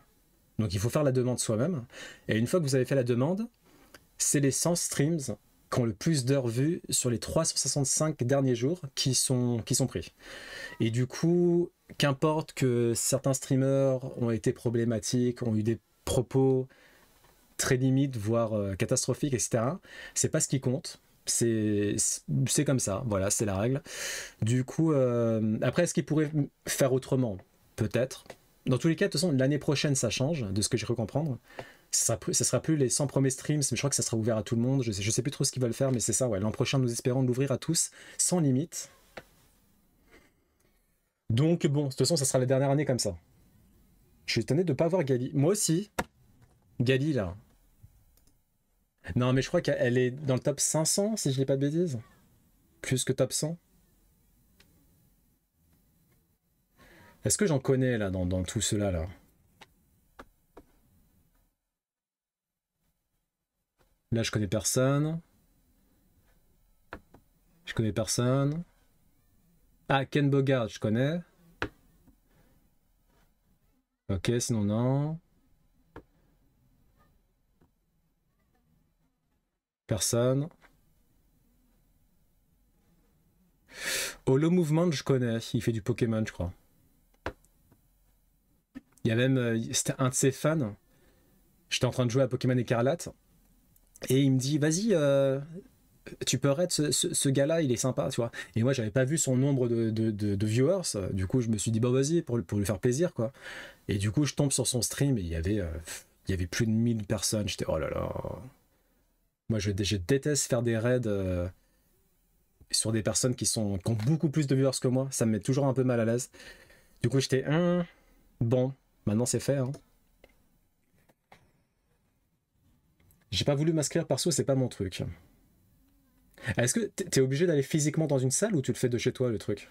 Donc il faut faire la demande soi-même. Et une fois que vous avez fait la demande, c'est les 100 streams qui ont le plus d'heures vues sur les 365 derniers jours qui sont pris. Et du coup, qu'importe que certains streamers ont été problématiques, ont eu des propos très limites, voire catastrophiques, etc., c'est pas ce qui compte. C'est comme ça, voilà, c'est la règle. Du coup, après, est-ce qu'ils pourraient faire autrement? Peut-être. Dans tous les cas, de toute façon, l'année prochaine, ça change, de ce que j'ai cru comprendre. Ça sera plus les 100 premiers streams, mais je crois que ça sera ouvert à tout le monde. Je sais plus trop ce qu'ils veulent faire, mais c'est ça, ouais. L'an prochain, nous espérons l'ouvrir à tous, sans limite. Donc bon, de toute façon, ça sera la dernière année comme ça. Je suis étonné de ne pas voir Gali. Moi aussi. Gali, là. Non, mais je crois qu'elle est dans le top 500, si je dis pas de bêtises. Plus que top 100. Est-ce que j'en connais, là, dans tout cela, là? Là, je connais personne. Je connais personne. Ah, Ken Bogard, je connais. Ok, sinon non. Personne. Holo Movement, je connais. Il fait du Pokémon, je crois. Il y a même... c'était un de ses fans. J'étais en train de jouer à Pokémon Écarlate. Et il me dit, vas-y, tu peux raid ce gars-là, il est sympa, tu vois. Et moi, j'avais pas vu son nombre de viewers. Du coup, je me suis dit, bah vas-y, pour lui faire plaisir, quoi. Et du coup, je tombe sur son stream et il y avait plus de 1000 personnes. J'étais, oh là là. Moi, je déteste faire des raids sur des personnes qui ont beaucoup plus de viewers que moi. Ça me met toujours un peu mal à l'aise. Du coup, j'étais, bon, maintenant c'est fait, hein. J'ai pas voulu m'inscrire perso, c'est pas mon truc. Est-ce que t'es obligé d'aller physiquement dans une salle ou tu le fais de chez toi, le truc?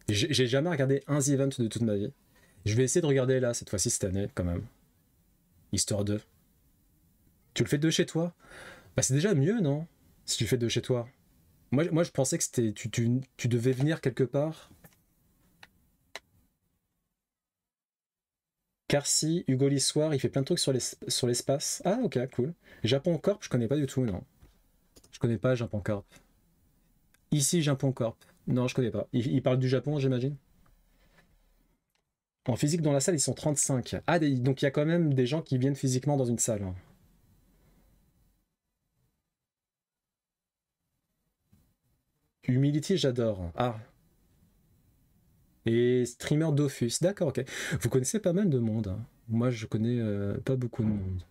J'ai jamais regardé un The Event de toute ma vie. Je vais essayer de regarder là, cette fois-ci, cette année, quand même. Histoire de... Tu le fais de chez toi? Bah c'est déjà mieux, non? Si tu le fais de chez toi. Moi je pensais que c'était... Tu devais venir quelque part. Carcy, Hugo Lissoir, il fait plein de trucs sur l'espace. Ah ok, cool. Japon Corp, je connais pas du tout, non. Je connais pas Japon Corp. Ici, Japon Corp. Non, je connais pas. Il parle du Japon, j'imagine. En physique, dans la salle, ils sont 35. Ah, donc il y a quand même des gens qui viennent physiquement dans une salle. Humility, j'adore. Ah. Et streamer Dofus. D'accord, ok. Vous connaissez pas mal de monde, hein. Moi, je connais pas beaucoup de monde.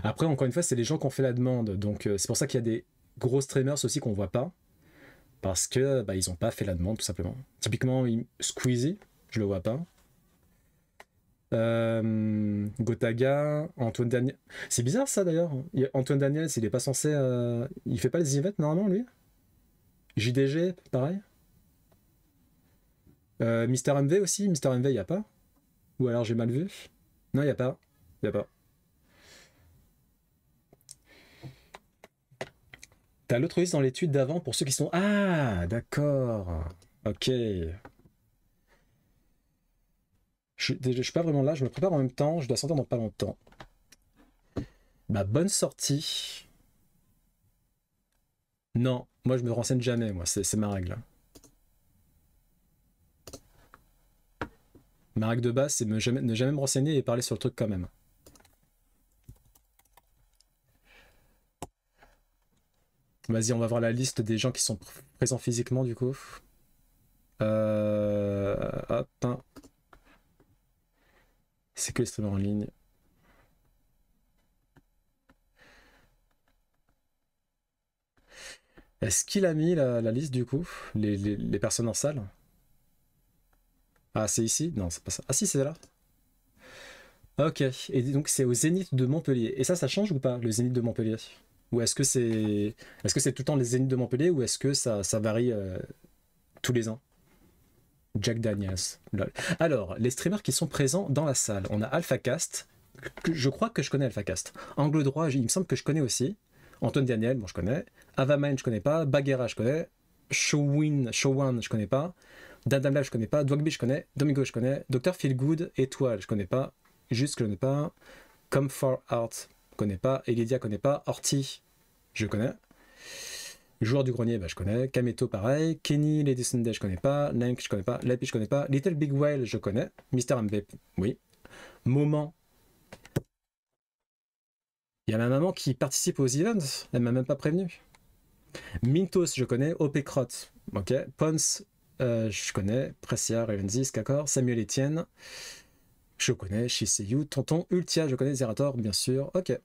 Après, encore une fois, c'est les gens qui ont fait la demande. Donc, c'est pour ça qu'il y a des gros streamers aussi qu'on voit pas. Parce que bah, ils ont pas fait la demande, tout simplement. Typiquement, Squeezie, je le vois pas. Gotaga, Antoine Daniel. C'est bizarre ça d'ailleurs. Antoine Daniel, il est pas censé. Il fait pas les events normalement, lui? JDG, pareil. Mister MV aussi. Mister MV, il y a pas? Ou alors j'ai mal vu? Non, il y a pas. Il y a pas. T'as l'autre liste dans l'étude d'avant pour ceux qui sont... Ah, d'accord. Ok. Je suis pas vraiment là, je me prépare en même temps, je dois sortir dans pas longtemps. Bah, bonne sortie. Non, moi je me renseigne jamais, moi, c'est ma règle. Ma règle de base, c'est ne jamais me renseigner et parler sur le truc quand même. Vas-y, on va voir la liste des gens qui sont présents physiquement du coup. Hop. C'est que les streamers en ligne. Est-ce qu'il a mis la liste du coup? Les personnes en salle? Ah, c'est ici? Non, c'est pas ça. Ah si, c'est là. Ok, et donc c'est au Zénith de Montpellier. Et ça change ou pas, le Zénith de Montpellier? Ou est-ce que c'est tout le temps les Zéniths de Montpellier ou est-ce que ça varie tous les ans? Jack Daniels. Lol. Alors, les streamers qui sont présents dans la salle. On a AlphaCast. Je crois que je connais AlphaCast. Angle droit, il me semble que je connais aussi. Antoine Daniel, bon, je connais. Avamain, je connais pas. Bagheera, je connais. Showwan, je connais pas. Dadamla, je connais pas. Dwagby, je connais. Domingo, je connais. Dr. Feelgood, Étoile, je connais pas. Juste, je connais pas. Comfort Art, je connais pas. Elidia, je connais pas. Horty, je connais. Joueur du grenier, bah, je connais. Kameto, pareil. Kenny, Lady Sunday, je connais pas. Nank, je connais pas. Lapi, je connais pas. Little Big Whale, je connais. Mister MB, oui. Moment. Il y a ma maman qui participe aux events. Elle m'a même pas prévenu. Mintos, je connais. OP Crot, ok. Pons, je connais. Pressia, Ravenzy, Skakor. Samuel Etienne. Je connais Shiseyu, tonton Ultia, je connais Zerator, bien sûr. Ok.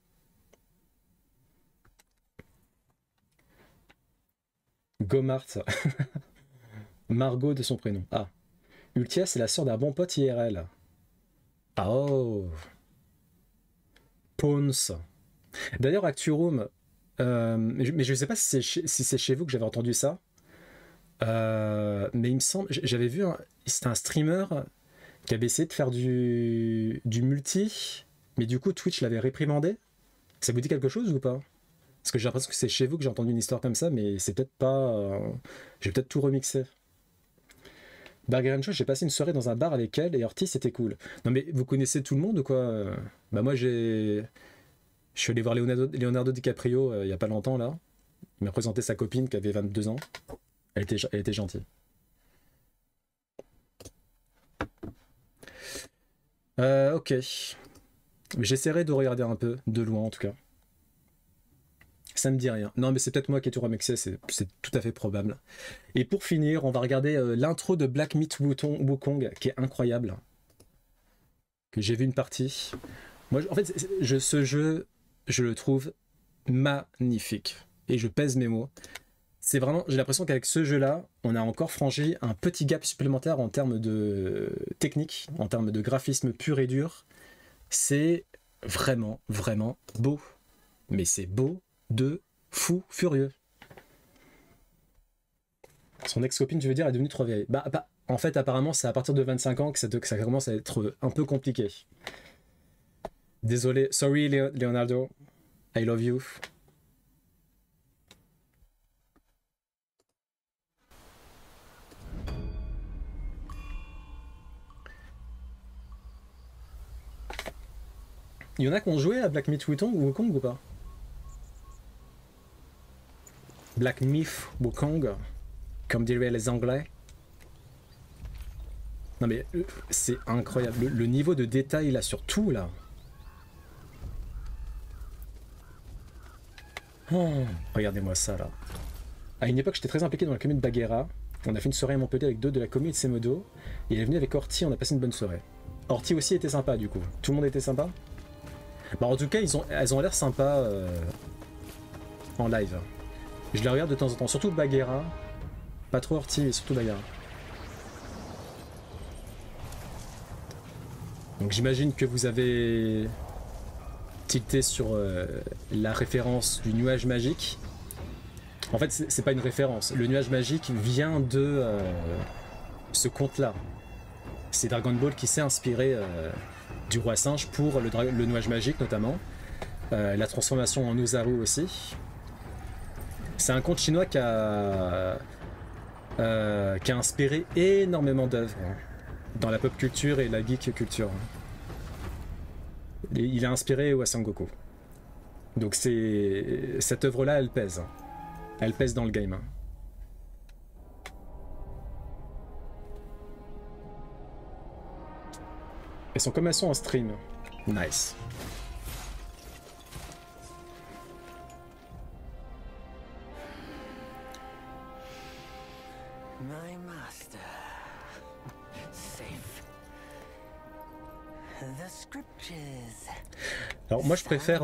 Gomart. Margot de son prénom. Ah. Ultia, c'est la sœur d'un bon pote IRL. Ah, oh. Pawns. D'ailleurs, Acturoom, mais je ne sais pas si c'est chez vous que j'avais entendu ça. Mais il me semble, j'avais vu, c'était un streamer qui avait essayé de faire du multi, mais du coup Twitch l'avait réprimandé. Ça vous dit quelque chose ou pas? Parce que j'ai l'impression que c'est chez vous que j'ai entendu une histoire comme ça, mais c'est peut-être pas... j'ai peut-être tout remixé. Bargain Show, j'ai passé une soirée dans un bar avec elle et Ortiz, c'était cool. Non mais vous connaissez tout le monde ou quoi? Bah moi je suis allé voir Leonardo DiCaprio il y a pas longtemps là. Il m'a présenté sa copine qui avait 22 ans. Elle était gentille. Ok. J'essaierai de regarder un peu, de loin en tout cas. Ça me dit rien. Non, mais c'est peut-être moi qui ai tout remixé, c'est tout à fait probable. Et pour finir, on va regarder l'intro de Black Myth Wukong, qui est incroyable. Que j'ai vu une partie. Moi, en fait, ce jeu, je le trouve magnifique. Et je pèse mes mots. C'est vraiment, j'ai l'impression qu'avec ce jeu-là, on a encore franchi un petit gap supplémentaire en termes de technique, en termes de graphisme pur et dur. C'est vraiment, vraiment beau. Mais c'est beau de fou furieux. Son ex-copine, tu veux dire, est devenue trop vieille. Bah, en fait, apparemment, c'est à partir de 25 ans que ça commence à être un peu compliqué. Désolé, sorry Leonardo, I love you. Il y en a qui ont joué à Black Myth Wukong ou pas? Black Myth Wukong, comme diraient les Anglais. Non mais c'est incroyable, le niveau de détail là sur tout là. Oh, regardez-moi ça là. À une époque j'étais très impliqué dans la commune de Baguera. On a fait une soirée à Montpellier avec deux de la commune de Semodo. Et il est venu avec Orti, on a passé une bonne soirée. Orti aussi était sympa du coup. Tout le monde était sympa. Bah en tout cas elles ont l'air sympas en live. Je les regarde de temps en temps, surtout Baguera. Pas trop Orti, mais surtout Baguera. Donc j'imagine que vous avez tilté sur la référence du nuage magique. En fait, c'est pas une référence. Le nuage magique vient de ce conte-là. C'est Dragon Ball qui s'est inspiré du roi singe pour le nuage magique notamment. La transformation en Ozaru aussi. C'est un conte chinois qui a inspiré énormément d'œuvres dans la pop culture et la geek culture. Il a inspiré Wasangoku. Donc cette œuvre-là, elle pèse. Elle pèse dans le game. Et son commençant en stream. Nice. My master. Safe. The scriptures. Alors moi je préfère,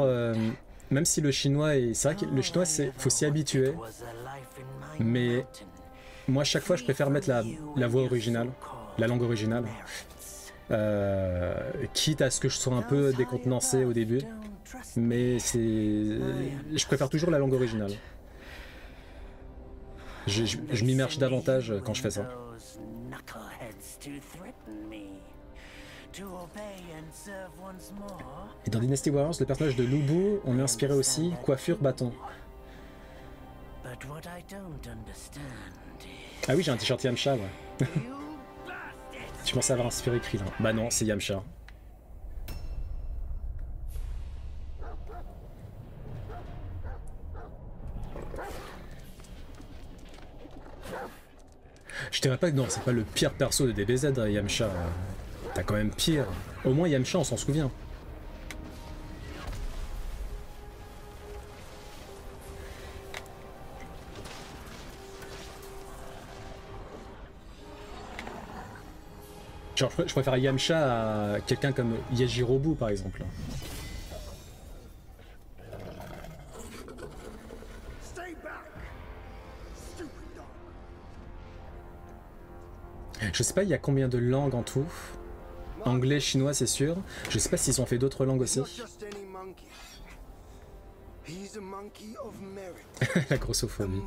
même si le chinois est... C'est vrai que le chinois, faut s'y habituer. Mais moi chaque fois je préfère mettre la voix originale, la langue originale. Quitte à ce que je sois un peu décontenancé au début. Mais je préfère toujours la langue originale. Je m'immerge davantage quand je fais ça. Et dans Dynasty Warriors, le personnage de Lubu, on est inspiré aussi coiffure bâton. Ah oui, j'ai un t-shirt Yamcha, ouais. Tu penses avoir inspiré Krillin? Bah non, c'est Yamcha. Je dirais pas que non, c'est pas le pire perso de DBZ, Yamcha. T'as quand même pire. Au moins Yamcha, on s'en souvient. Genre, je préfère Yamcha à quelqu'un comme Yajirobe, par exemple. Je sais pas, il y a combien de langues en tout. Anglais, chinois, c'est sûr. Je sais pas s'ils ont fait d'autres langues aussi. La grossophobie.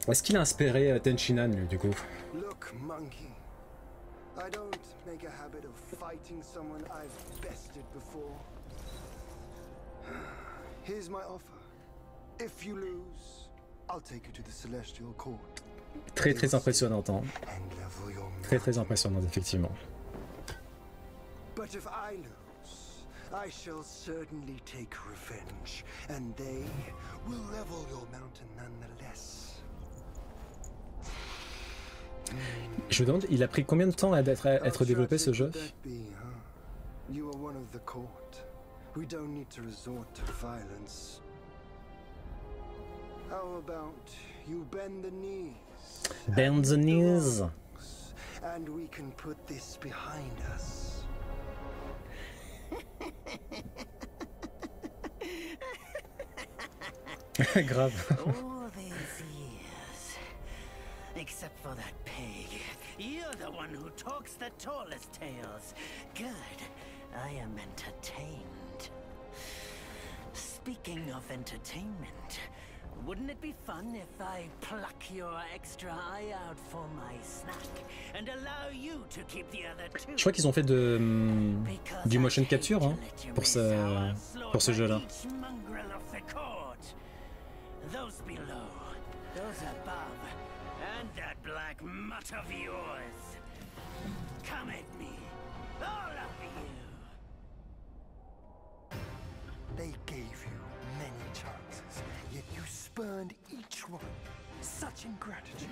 Est-ce qu'il a inspiré Tenchinan, lui, du coup? Look, monkey. I don't make a habit of fighting someone I've bested before. Here's my offer. If you lose, I'll take you to the Celestial Court. Très très impressionnante, hein. And level your Très très impressionnante, effectivement. But if I lose, I shall certainly take revenge, and they will level your mountain nonetheless. Je me demande, il a pris combien de temps à être développé ce jeu? You are one of the court. We don't need to resort to violence. How about you bend the knees? Bend the knees. And we can put this behind us. Grave. All these years. Except for that pig. You're the one who talks the tallest tales. Good. I am entertained. Speaking of entertainment, wouldn't it be fun if I pluck your extra eye out for my snack and allow you to keep the other two? Je crois qu'ils ont fait du motion capture hein, pour ce jeu-là. Those below, those above, and that black mutt of yours. Come at me, all of you. They gave you many chances, yet you spurned each one. Such ingratitude.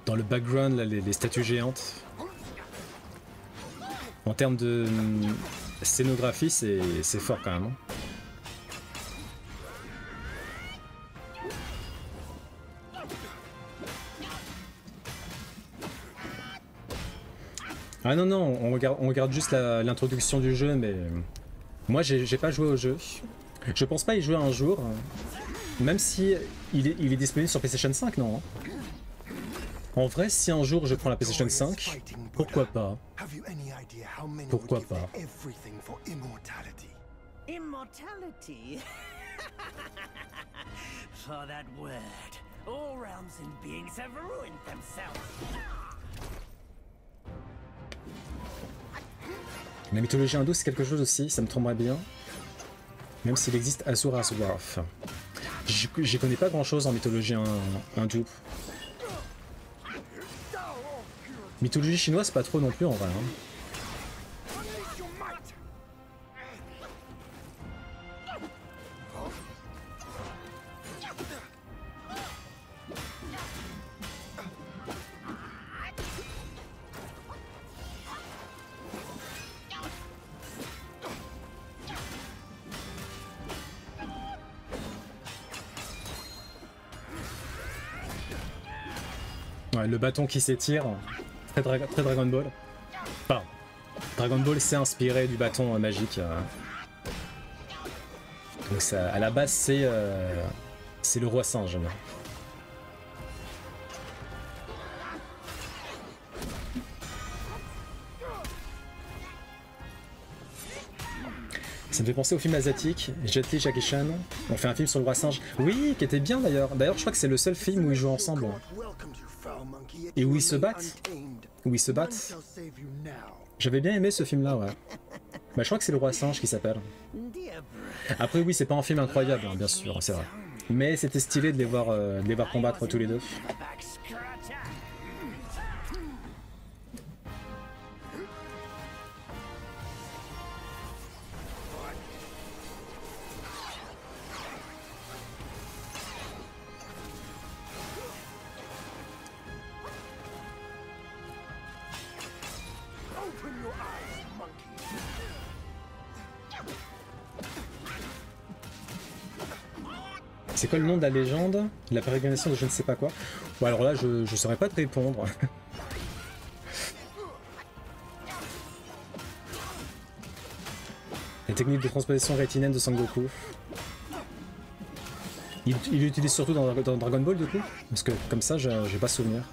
Dans le background, là, les statues géantes. En termes de scénographie, c'est fort quand même. Hein. Ah non, non, on regarde juste l'introduction du jeu, mais moi j'ai pas joué au jeu. Je pense pas y jouer un jour, même si il est disponible sur PlayStation 5, non hein. En vrai, si un jour je prends la PlayStation 5, pourquoi pas? Pourquoi pas? Immortality? For that word, all realms and beings have ruined themselves. La mythologie hindoue, c'est quelque chose aussi, ça me tomberait bien. Même s'il existe Asura's Wrath. J'y connais pas grand chose en mythologie hindoue. Mythologie chinoise, pas trop non plus en vrai. Hein. Ouais, le bâton qui s'étire, très Dragon Ball. Enfin, Dragon Ball s'est inspiré du bâton magique. Donc ça, à la base, c'est le roi singe. Ça me fait penser au film asiatique, Jet Li, Jackie Chan. On fait un film sur le roi singe. Oui, qui était bien d'ailleurs. D'ailleurs, je crois que c'est le seul film où ils jouent ensemble. Et où ils se battent. Où ils se battent. J'avais bien aimé ce film-là, ouais. Bah, je crois que c'est le roi singe qui s'appelle. Après, oui, c'est pas un film incroyable, hein, bien sûr, c'est vrai. Mais c'était stylé de les voir combattre tous les deux. C'est quoi le nom de la légende? La pérégrination de je ne sais pas quoi. Bon alors là je saurais pas te répondre. La technique de transposition rétinienne de Sangoku. Il l'utilise surtout dans Dragon Ball du coup? Parce que comme ça j'ai pas souvenir.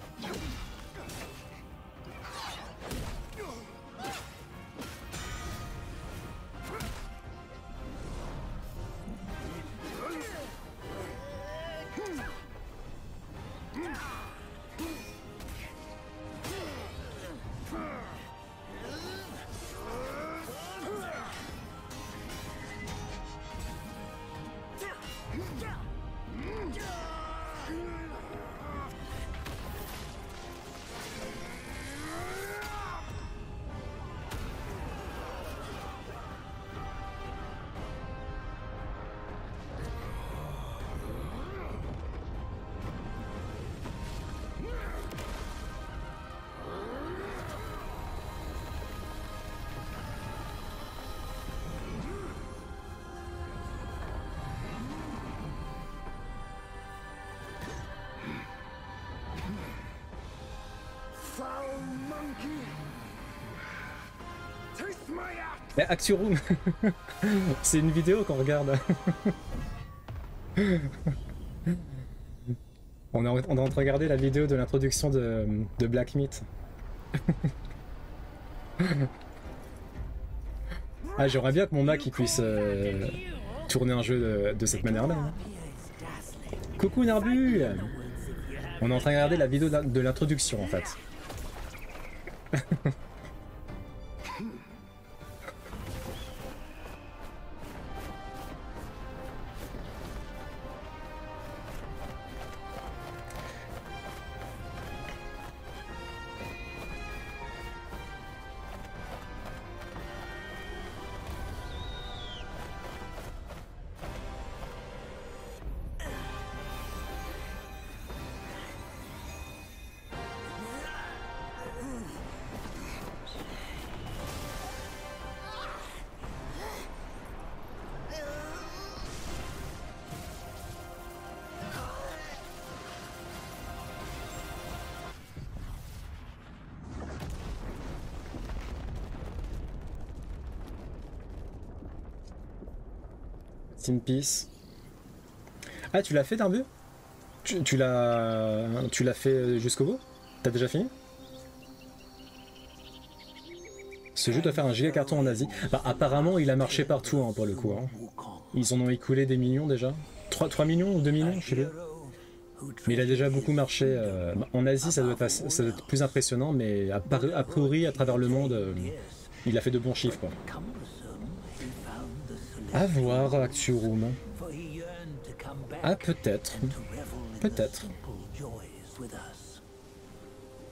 Actu Room. C'est une vidéo qu'on regarde. on est en train de regarder la vidéo de l'introduction de Black Myth. Ah, j'aimerais bien que mon Mac il puisse tourner un jeu de cette manière-là. Hein. Coucou Narbu. On est en train de regarder la vidéo de l'introduction en fait. Team Peace. Ah, tu l'as fait Darbu? Tu l'as fait jusqu'au bout? T'as déjà fini? Ce jeu doit faire un giga carton en Asie. Bah, apparemment, il a marché partout hein, pour le coup. Hein. Ils en ont écoulé des millions déjà. 3 millions ou 2 millions, je sais pas. Mais il a déjà beaucoup marché. En Asie, ça doit être plus impressionnant, mais a priori, à travers le monde, il a fait de bons chiffres. Quoi. À voir, Actu Room. Ah, peut-être. Peut-être.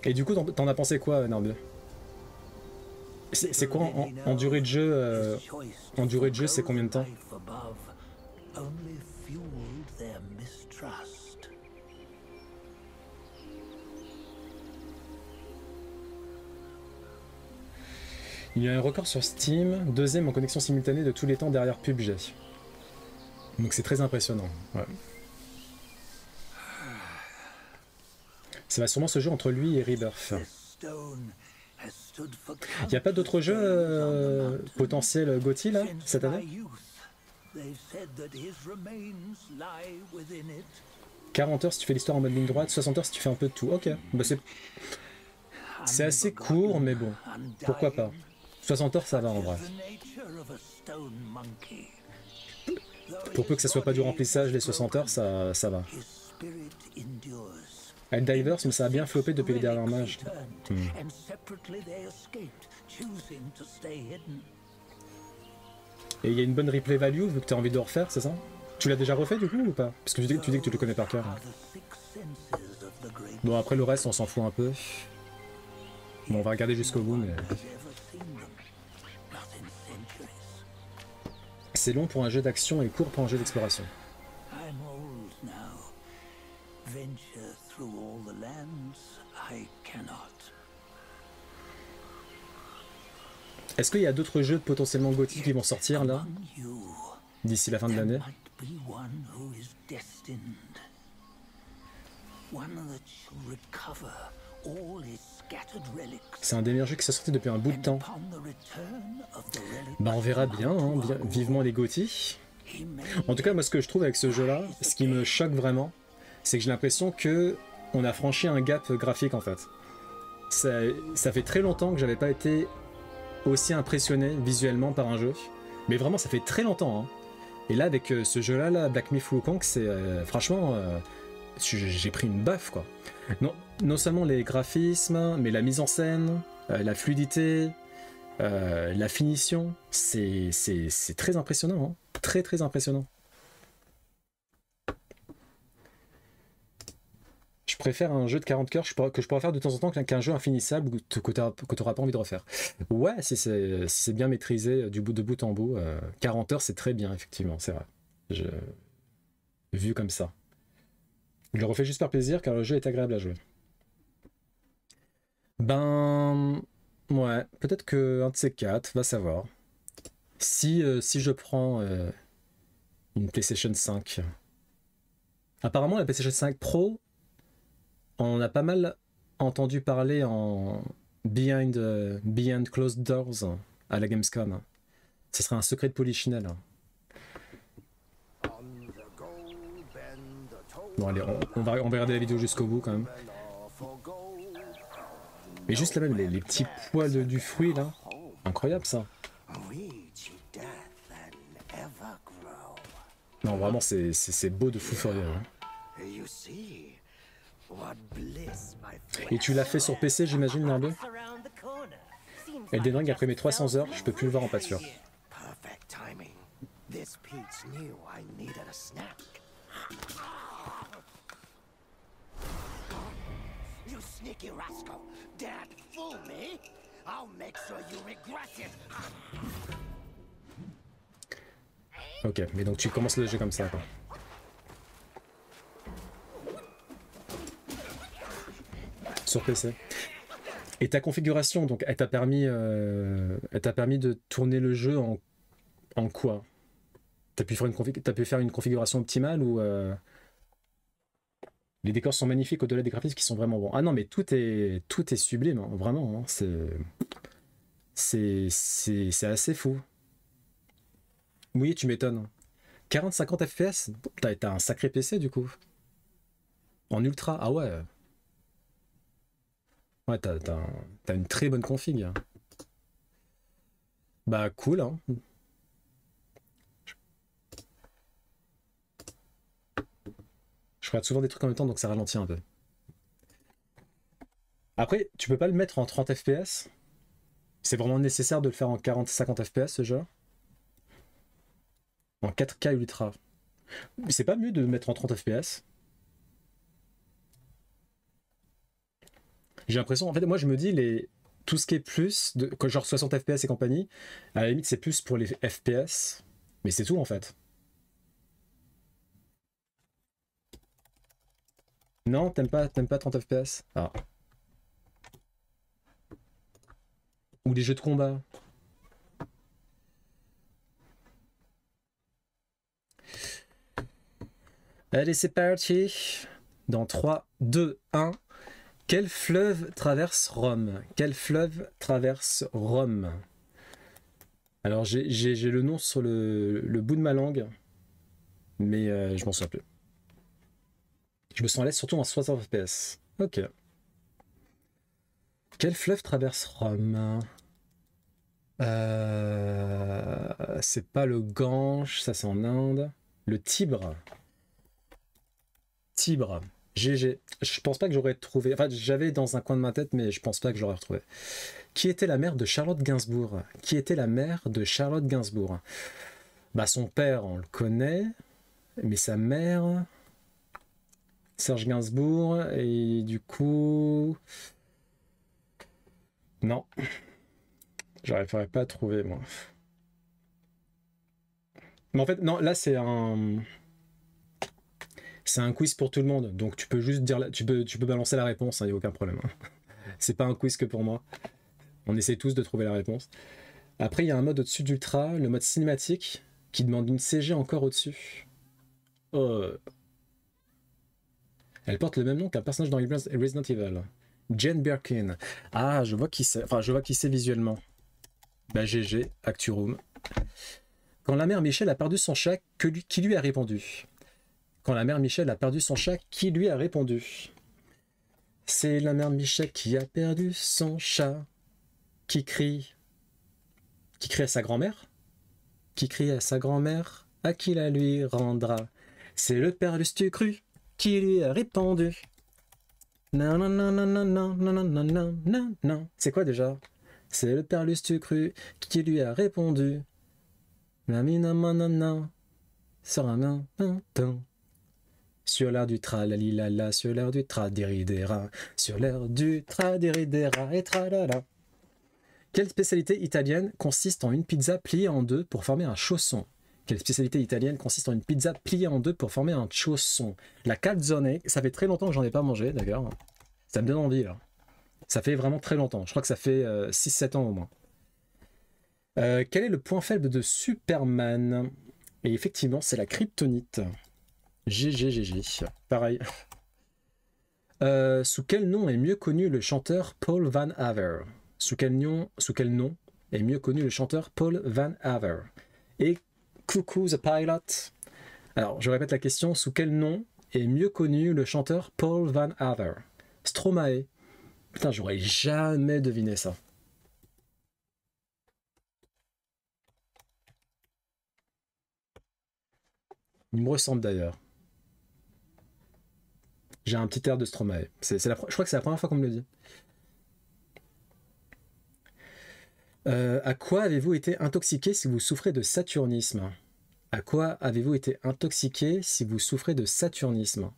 Et du coup, t'en as pensé quoi, Narbu? C'est quoi en durée de jeu en durée de jeu, c'est combien de temps? Il y a un record sur Steam, deuxième en connexion simultanée de tous les temps derrière PUBG. Donc c'est très impressionnant. Ouais. Ça va sûrement se jouer entre lui et Rebirth. Il n'y a pas d'autres jeux potentiels GOTY là, cette année? 40 heures si tu fais l'histoire en mode ligne droite, 60 heures si tu fais un peu de tout. Ok, bah c'est assez court, mais bon, pourquoi pas. 60 heures ça va en vrai. Pour peu que ça soit pas du remplissage, les 60 heures ça va. Helldivers, mais ça a bien floppé depuis les derniers mages. Et il y a une bonne replay value vu que tu as envie de refaire, c'est ça? Tu l'as déjà refait du coup ou pas? Parce que tu dis que tu le connais par cœur. Bon après le reste on s'en fout un peu. Bon on va regarder jusqu'au bout mais... C'est long pour un jeu d'action et court pour un jeu d'exploration. Est-ce qu'il y a d'autres jeux potentiellement gothiques qui vont sortir là d'ici la fin de l'année? be one who is destined. One that shall recover all his scattered relics. C'est un des meilleurs jeux qui s'est sorti depuis un bout de temps. Bah on verra bien, hein, vivement les GOTY. En tout cas, moi ce que je trouve avec ce jeu-là, ce qui me choque vraiment, c'est que j'ai l'impression que on a franchi un gap graphique en fait. Ça fait très longtemps que j'avais pas été aussi impressionné visuellement par un jeu. Mais vraiment, ça fait très longtemps. Hein. Et là, avec ce jeu-là, là, Black Myth Wukong, c'est franchement, j'ai pris une baffe quoi. Non seulement les graphismes, mais la mise en scène, la fluidité, la finition, c'est très impressionnant. Hein. Très très impressionnant. Je préfère un jeu de 40 cœurs que je pourrais faire de temps en temps qu'un jeu infinissable que tu n'auras pas envie de refaire. Ouais, si c'est bien maîtrisé de bout en bout, 40 heures c'est très bien, effectivement, c'est vrai. Vu comme ça. Je le refais juste par plaisir car le jeu est agréable à jouer. Ben... Ouais, peut-être qu'un de ces quatre, va savoir. Si je prends une PlayStation 5. Apparemment la PlayStation 5 Pro, on a pas mal entendu parler en Behind Closed Doors à la Gamescom. Ce serait un secret de Polichinelle. Bon allez, on va regarder la vidéo jusqu'au bout quand même. Mais juste là même, les petits poils du fruit là, incroyable ça. Non vraiment c'est beau de fou furieux. Hein. Et tu l'as fait sur PC j'imagine Nardo? Elden Ring après mes 300 heures, je peux plus le voir en pâture. Ok, mais donc tu commences le jeu comme ça quoi. Sur PC. Et ta configuration, donc, elle t'a permis de tourner le jeu en quoi? T'as pu faire une configuration optimale ou les décors sont magnifiques au-delà des graphismes qui sont vraiment bons. Ah non, mais tout est sublime, hein, vraiment. Hein, c'est assez fou. Oui, tu m'étonnes. 40-50 FPS? T'as un sacré PC du coup. En ultra, ah ouais. Ouais, t'as une très bonne config. Bah cool, hein. Je regarde souvent des trucs en même temps, donc ça ralentit un peu. Après, tu peux pas le mettre en 30 FPS. C'est vraiment nécessaire de le faire en 40-50 FPS ce jeu. En 4K ultra. C'est pas mieux de le mettre en 30 FPS. J'ai l'impression, en fait, moi je me dis, tout ce qui est plus, genre 60 FPS et compagnie, à la limite c'est plus pour les FPS, mais c'est tout en fait. Non, t'aimes pas 30 FPS? Ah. Ou les jeux de combat. Allez, c'est parti. Dans 3, 2, 1. Quel fleuve traverse Rome? Quel fleuve traverse Rome? Alors j'ai le nom sur le bout de ma langue, mais je m'en souviens plus. Je me sens à l'aise surtout en 60 FPS. Ok. Quel fleuve traverse Rome? C'est pas le Gange, ça c'est en Inde. Le Tibre. Tibre. GG. Je pense pas que j'aurais trouvé. Enfin, j'avais dans un coin de ma tête, mais je pense pas que j'aurais retrouvé. Qui était la mère de Charlotte Gainsbourg? Qui était la mère de Charlotte Gainsbourg? Bah, son père, on le connaît, mais sa mère, Serge Gainsbourg, et du coup. Non. J'arriverais pas à trouver, moi. Mais en fait, non, là, c'est un quiz pour tout le monde, donc tu peux juste dire, tu peux balancer la réponse, il n'y a aucun problème. C'est pas un quiz que pour moi. On essaie tous de trouver la réponse. Après, il y a un mode au-dessus d'Ultra, le mode cinématique, qui demande une CG encore au-dessus. Oh. Elle porte le même nom qu'un personnage dans Resident Evil. Jane Birkin. Ah, je vois qui c'est. Enfin, je vois qui c'est visuellement. Bah, GG, Acturoom. Quand la mère Michel a perdu son chat, qui lui a répondu? Quand la mère Michel a perdu son chat, qui lui a répondu? C'est la mère Michel qui a perdu son chat. Qui crie à sa grand-mère? Qui crie à sa grand-mère? À qui la lui rendra? C'est le père Lustucru qui lui a répondu. Non, non, non, non, non, non, non, non, non, non, non, non. C'est quoi déjà? C'est le père Lustucru qui lui a répondu. Namina manana. Sur un main, sur l'air du tra la li la la, sur l'air du tra diridera, sur l'air du tra diridera et tra la la. Quelle spécialité italienne consiste en une pizza pliée en deux pour former un chausson? Quelle spécialité italienne consiste en une pizza pliée en deux pour former un chausson? La calzone, ça fait très longtemps que j'en ai pas mangé d'ailleurs. Ça me donne envie là. Ça fait vraiment très longtemps. Je crois que ça fait 6-7 ans au moins. Quel est le point faible de Superman? Et effectivement, c'est la kryptonite. GG. Pareil. Sous quel nom est mieux connu le chanteur Paul Van Haver? Sous quel nom est mieux connu le chanteur Paul Van Haver? Et coucou the pilot. Alors, je répète la question. Sous quel nom est mieux connu le chanteur Paul Van Haver? Stromae. Putain, j'aurais jamais deviné ça. Il me ressemble d'ailleurs. J'ai un petit air de Stromae. Je crois que c'est la première fois qu'on me le dit. À quoi avez-vous été intoxiqué si vous souffrez de saturnisme? À quoi avez-vous été intoxiqué si vous souffrez de saturnisme?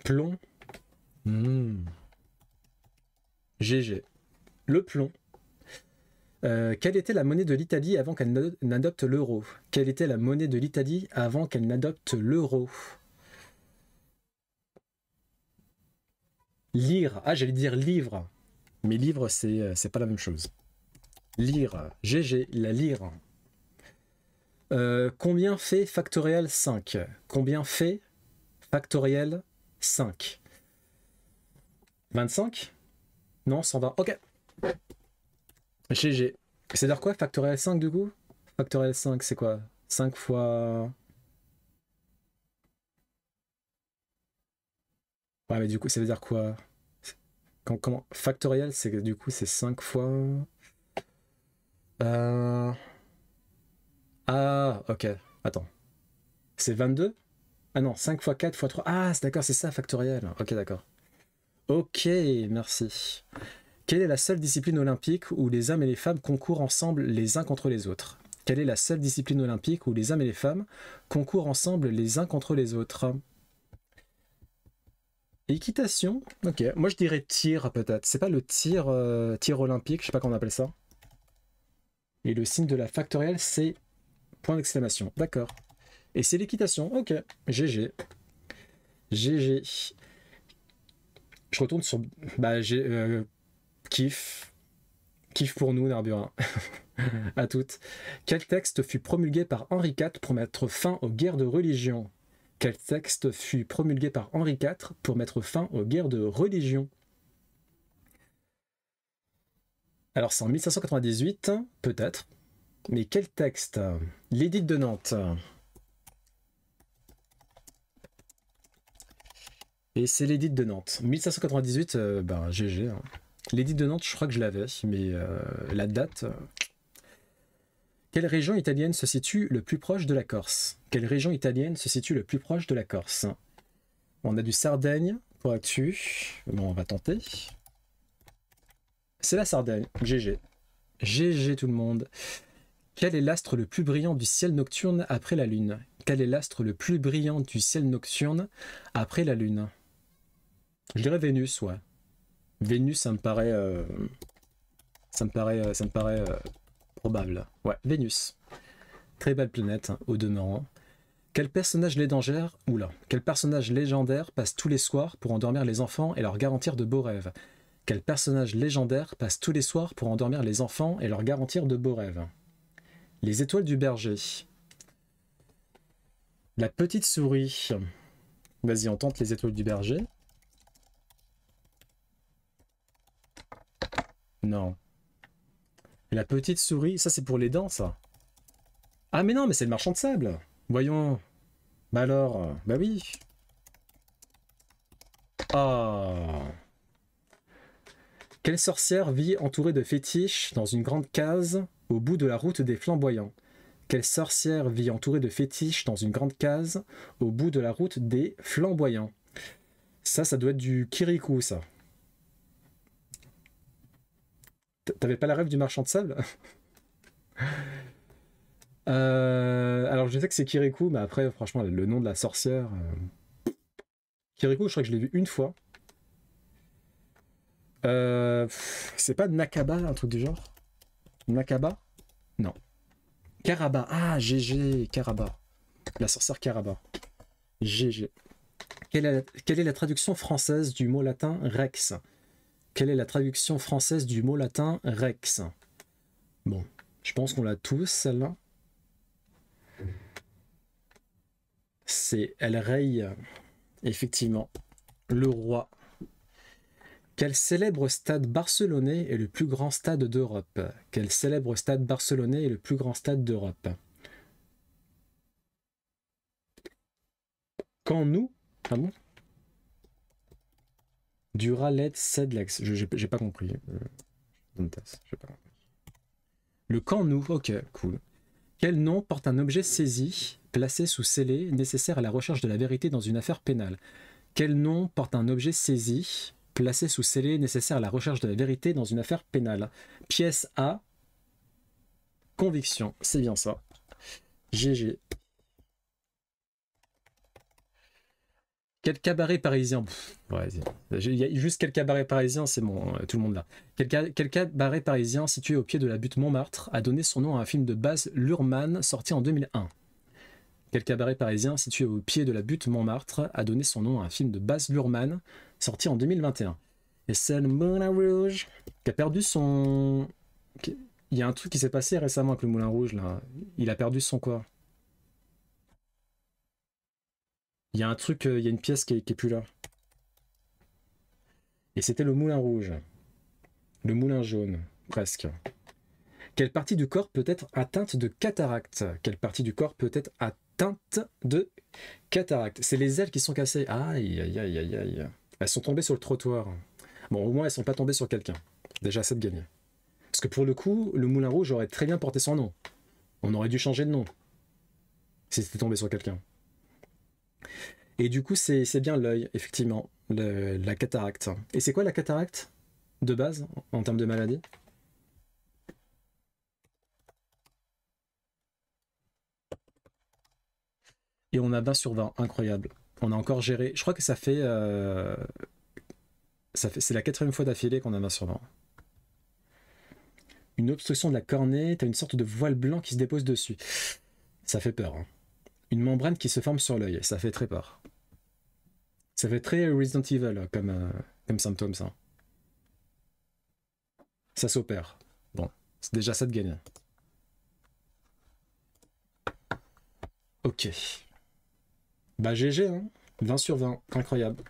Plomb. GG. Le plomb. Quelle était la monnaie de l'Italie avant qu'elle n'adopte l'euro? Quelle était la monnaie de l'Italie avant qu'elle n'adopte l'euro? Lire. Ah, j'allais dire livre. Mais livre, c'est pas la même chose. Lire. GG, la lire. Combien fait factoriel 5? Combien fait factoriel 5? 25? Non, 120. Ok. GG. C'est-à-dire quoi, factoriel 5 du coup? Factoriel 5, c'est quoi? 5 fois... Ouais, mais du coup, ça veut dire quoi? Comment... Factoriel, c'est du coup, c'est 5 fois... Ah, ok. Attends. C'est 22? Ah non, 5 fois 4 fois 3. Ah, c'est d'accord, c'est ça, factoriel. Ok, d'accord. Ok, merci. Quelle est la seule discipline olympique où les hommes et les femmes concourent ensemble les uns contre les autres? Quelle est la seule discipline olympique où les hommes et les femmes concourent ensemble les uns contre les autres? Équitation? Ok, moi je dirais tir peut-être. C'est pas le tir, tir olympique, je sais pas comment on appelle ça. Et le signe de la factorielle, c'est point d'exclamation. D'accord. Et c'est l'équitation. Ok, GG. GG. Je retourne sur... Bah, j'ai... Kiff pour nous, Narburin. À toutes. Quel texte fut promulgué par Henri IV pour mettre fin aux guerres de religion? Quel texte fut promulgué par Henri IV pour mettre fin aux guerres de religion? Alors c'est en 1598, peut-être. Mais quel texte? L'édit de Nantes. Et c'est l'édit de Nantes. 1598, ben GG. Hein. L'édit de Nantes, je crois que je l'avais, mais la date... Quelle région italienne se situe le plus proche de la Corse? Quelle région italienne se situe le plus proche de la Corse? On a du Sardaigne pour là-dessus. Bon, on va tenter. C'est la Sardaigne. GG. GG tout le monde. Quel est l'astre le plus brillant du ciel nocturne après la Lune? Quel est l'astre le plus brillant du ciel nocturne après la Lune? Je dirais Vénus, ouais. Vénus, ça me paraît... probable. Ouais, Vénus. Très belle planète, hein, au demeurant. Quel personnage légendaire... Oula. Quel personnage légendaire passe tous les soirs pour endormir les enfants et leur garantir de beaux rêves? Quel personnage légendaire passe tous les soirs pour endormir les enfants et leur garantir de beaux rêves? Les étoiles du berger. La petite souris. Vas-y, on tente les étoiles du berger. Non. La petite souris, ça c'est pour les dents, ça. Ah mais non, mais c'est le marchand de sable. Voyons. Bah alors, bah oui. Ah. Quelle sorcière vit entourée de fétiches dans une grande case au bout de la route des flamboyants? Quelle sorcière vit entourée de fétiches dans une grande case au bout de la route des flamboyants? Ça doit être du Kirikou, ça. T'avais pas la rêve du marchand de sable? Alors je sais que c'est Kirikou, mais après, franchement, le nom de la sorcière... Kirikou, je crois que je l'ai vu une fois. C'est pas Nakaba, un truc du genre? Nakaba? Non. Karaba. Ah, GG, Karaba. La sorcière Karaba. GG. Quelle est la traduction française du mot latin Rex? Quelle est la traduction française du mot latin Rex? Bon, je pense qu'on l'a tous, celle-là. C'est El Rey, effectivement, le roi. Quel célèbre stade barcelonais est le plus grand stade d'Europe? Quel célèbre stade barcelonais est le plus grand stade d'Europe? Quand nous... Ah bon? Duralet Sedlex. J'ai pas compris. J'ai pas compris. Le Camp Nou, ok, cool. Quel nom porte un objet saisi, placé sous scellé, nécessaire à la recherche de la vérité dans une affaire pénale? Quel nom porte un objet saisi, placé sous scellé, nécessaire à la recherche de la vérité dans une affaire pénale? Pièce A. Conviction, c'est bien ça. GG. Quel cabaret parisien? Il y a juste quel cabaret parisien, c'est bon, tout le monde là. Quel cabaret parisien situé au pied de la butte Montmartre a donné son nom à un film de Baz Luhrmann sorti en 2001? Quel cabaret parisien situé au pied de la butte Montmartre a donné son nom à un film de Baz Luhrmann sorti en 2021? Et c'est le Moulin Rouge qui a perdu son... Il y a un truc qui s'est passé récemment avec le Moulin Rouge là. Il a perdu son quoi? Il y a un truc, il y a une pièce qui est plus là. Et c'était le Moulin Rouge. Le Moulin Jaune, presque. Quelle partie du corps peut être atteinte de cataracte? Quelle partie du corps peut être atteinte de cataracte? C'est les ailes qui sont cassées. Aïe, aïe, aïe, aïe, aïe. Elles sont tombées sur le trottoir. Bon, au moins, elles sont pas tombées sur quelqu'un. Déjà, c'est de gagner. Parce que pour le coup, le Moulin Rouge aurait très bien porté son nom. On aurait dû changer de nom. Si c'était tombé sur quelqu'un. Et du coup, c'est bien l'œil, effectivement, la cataracte. Et c'est quoi la cataracte, de base, en termes de maladie? Et on a 20 sur 20, incroyable. On a encore géré, je crois que ça fait c'est la 4e fois d'affilée qu'on a 20 sur 20. Une obstruction de la cornée, t'as une sorte de voile blanc qui se dépose dessus. Ça fait peur, hein. Une membrane qui se forme sur l'œil, ça fait très peur. Ça fait très Resident Evil comme symptôme, ça. Ça s'opère. Bon, c'est déjà ça de gagner. Ok. Bah GG, hein. 20 sur 20, incroyable.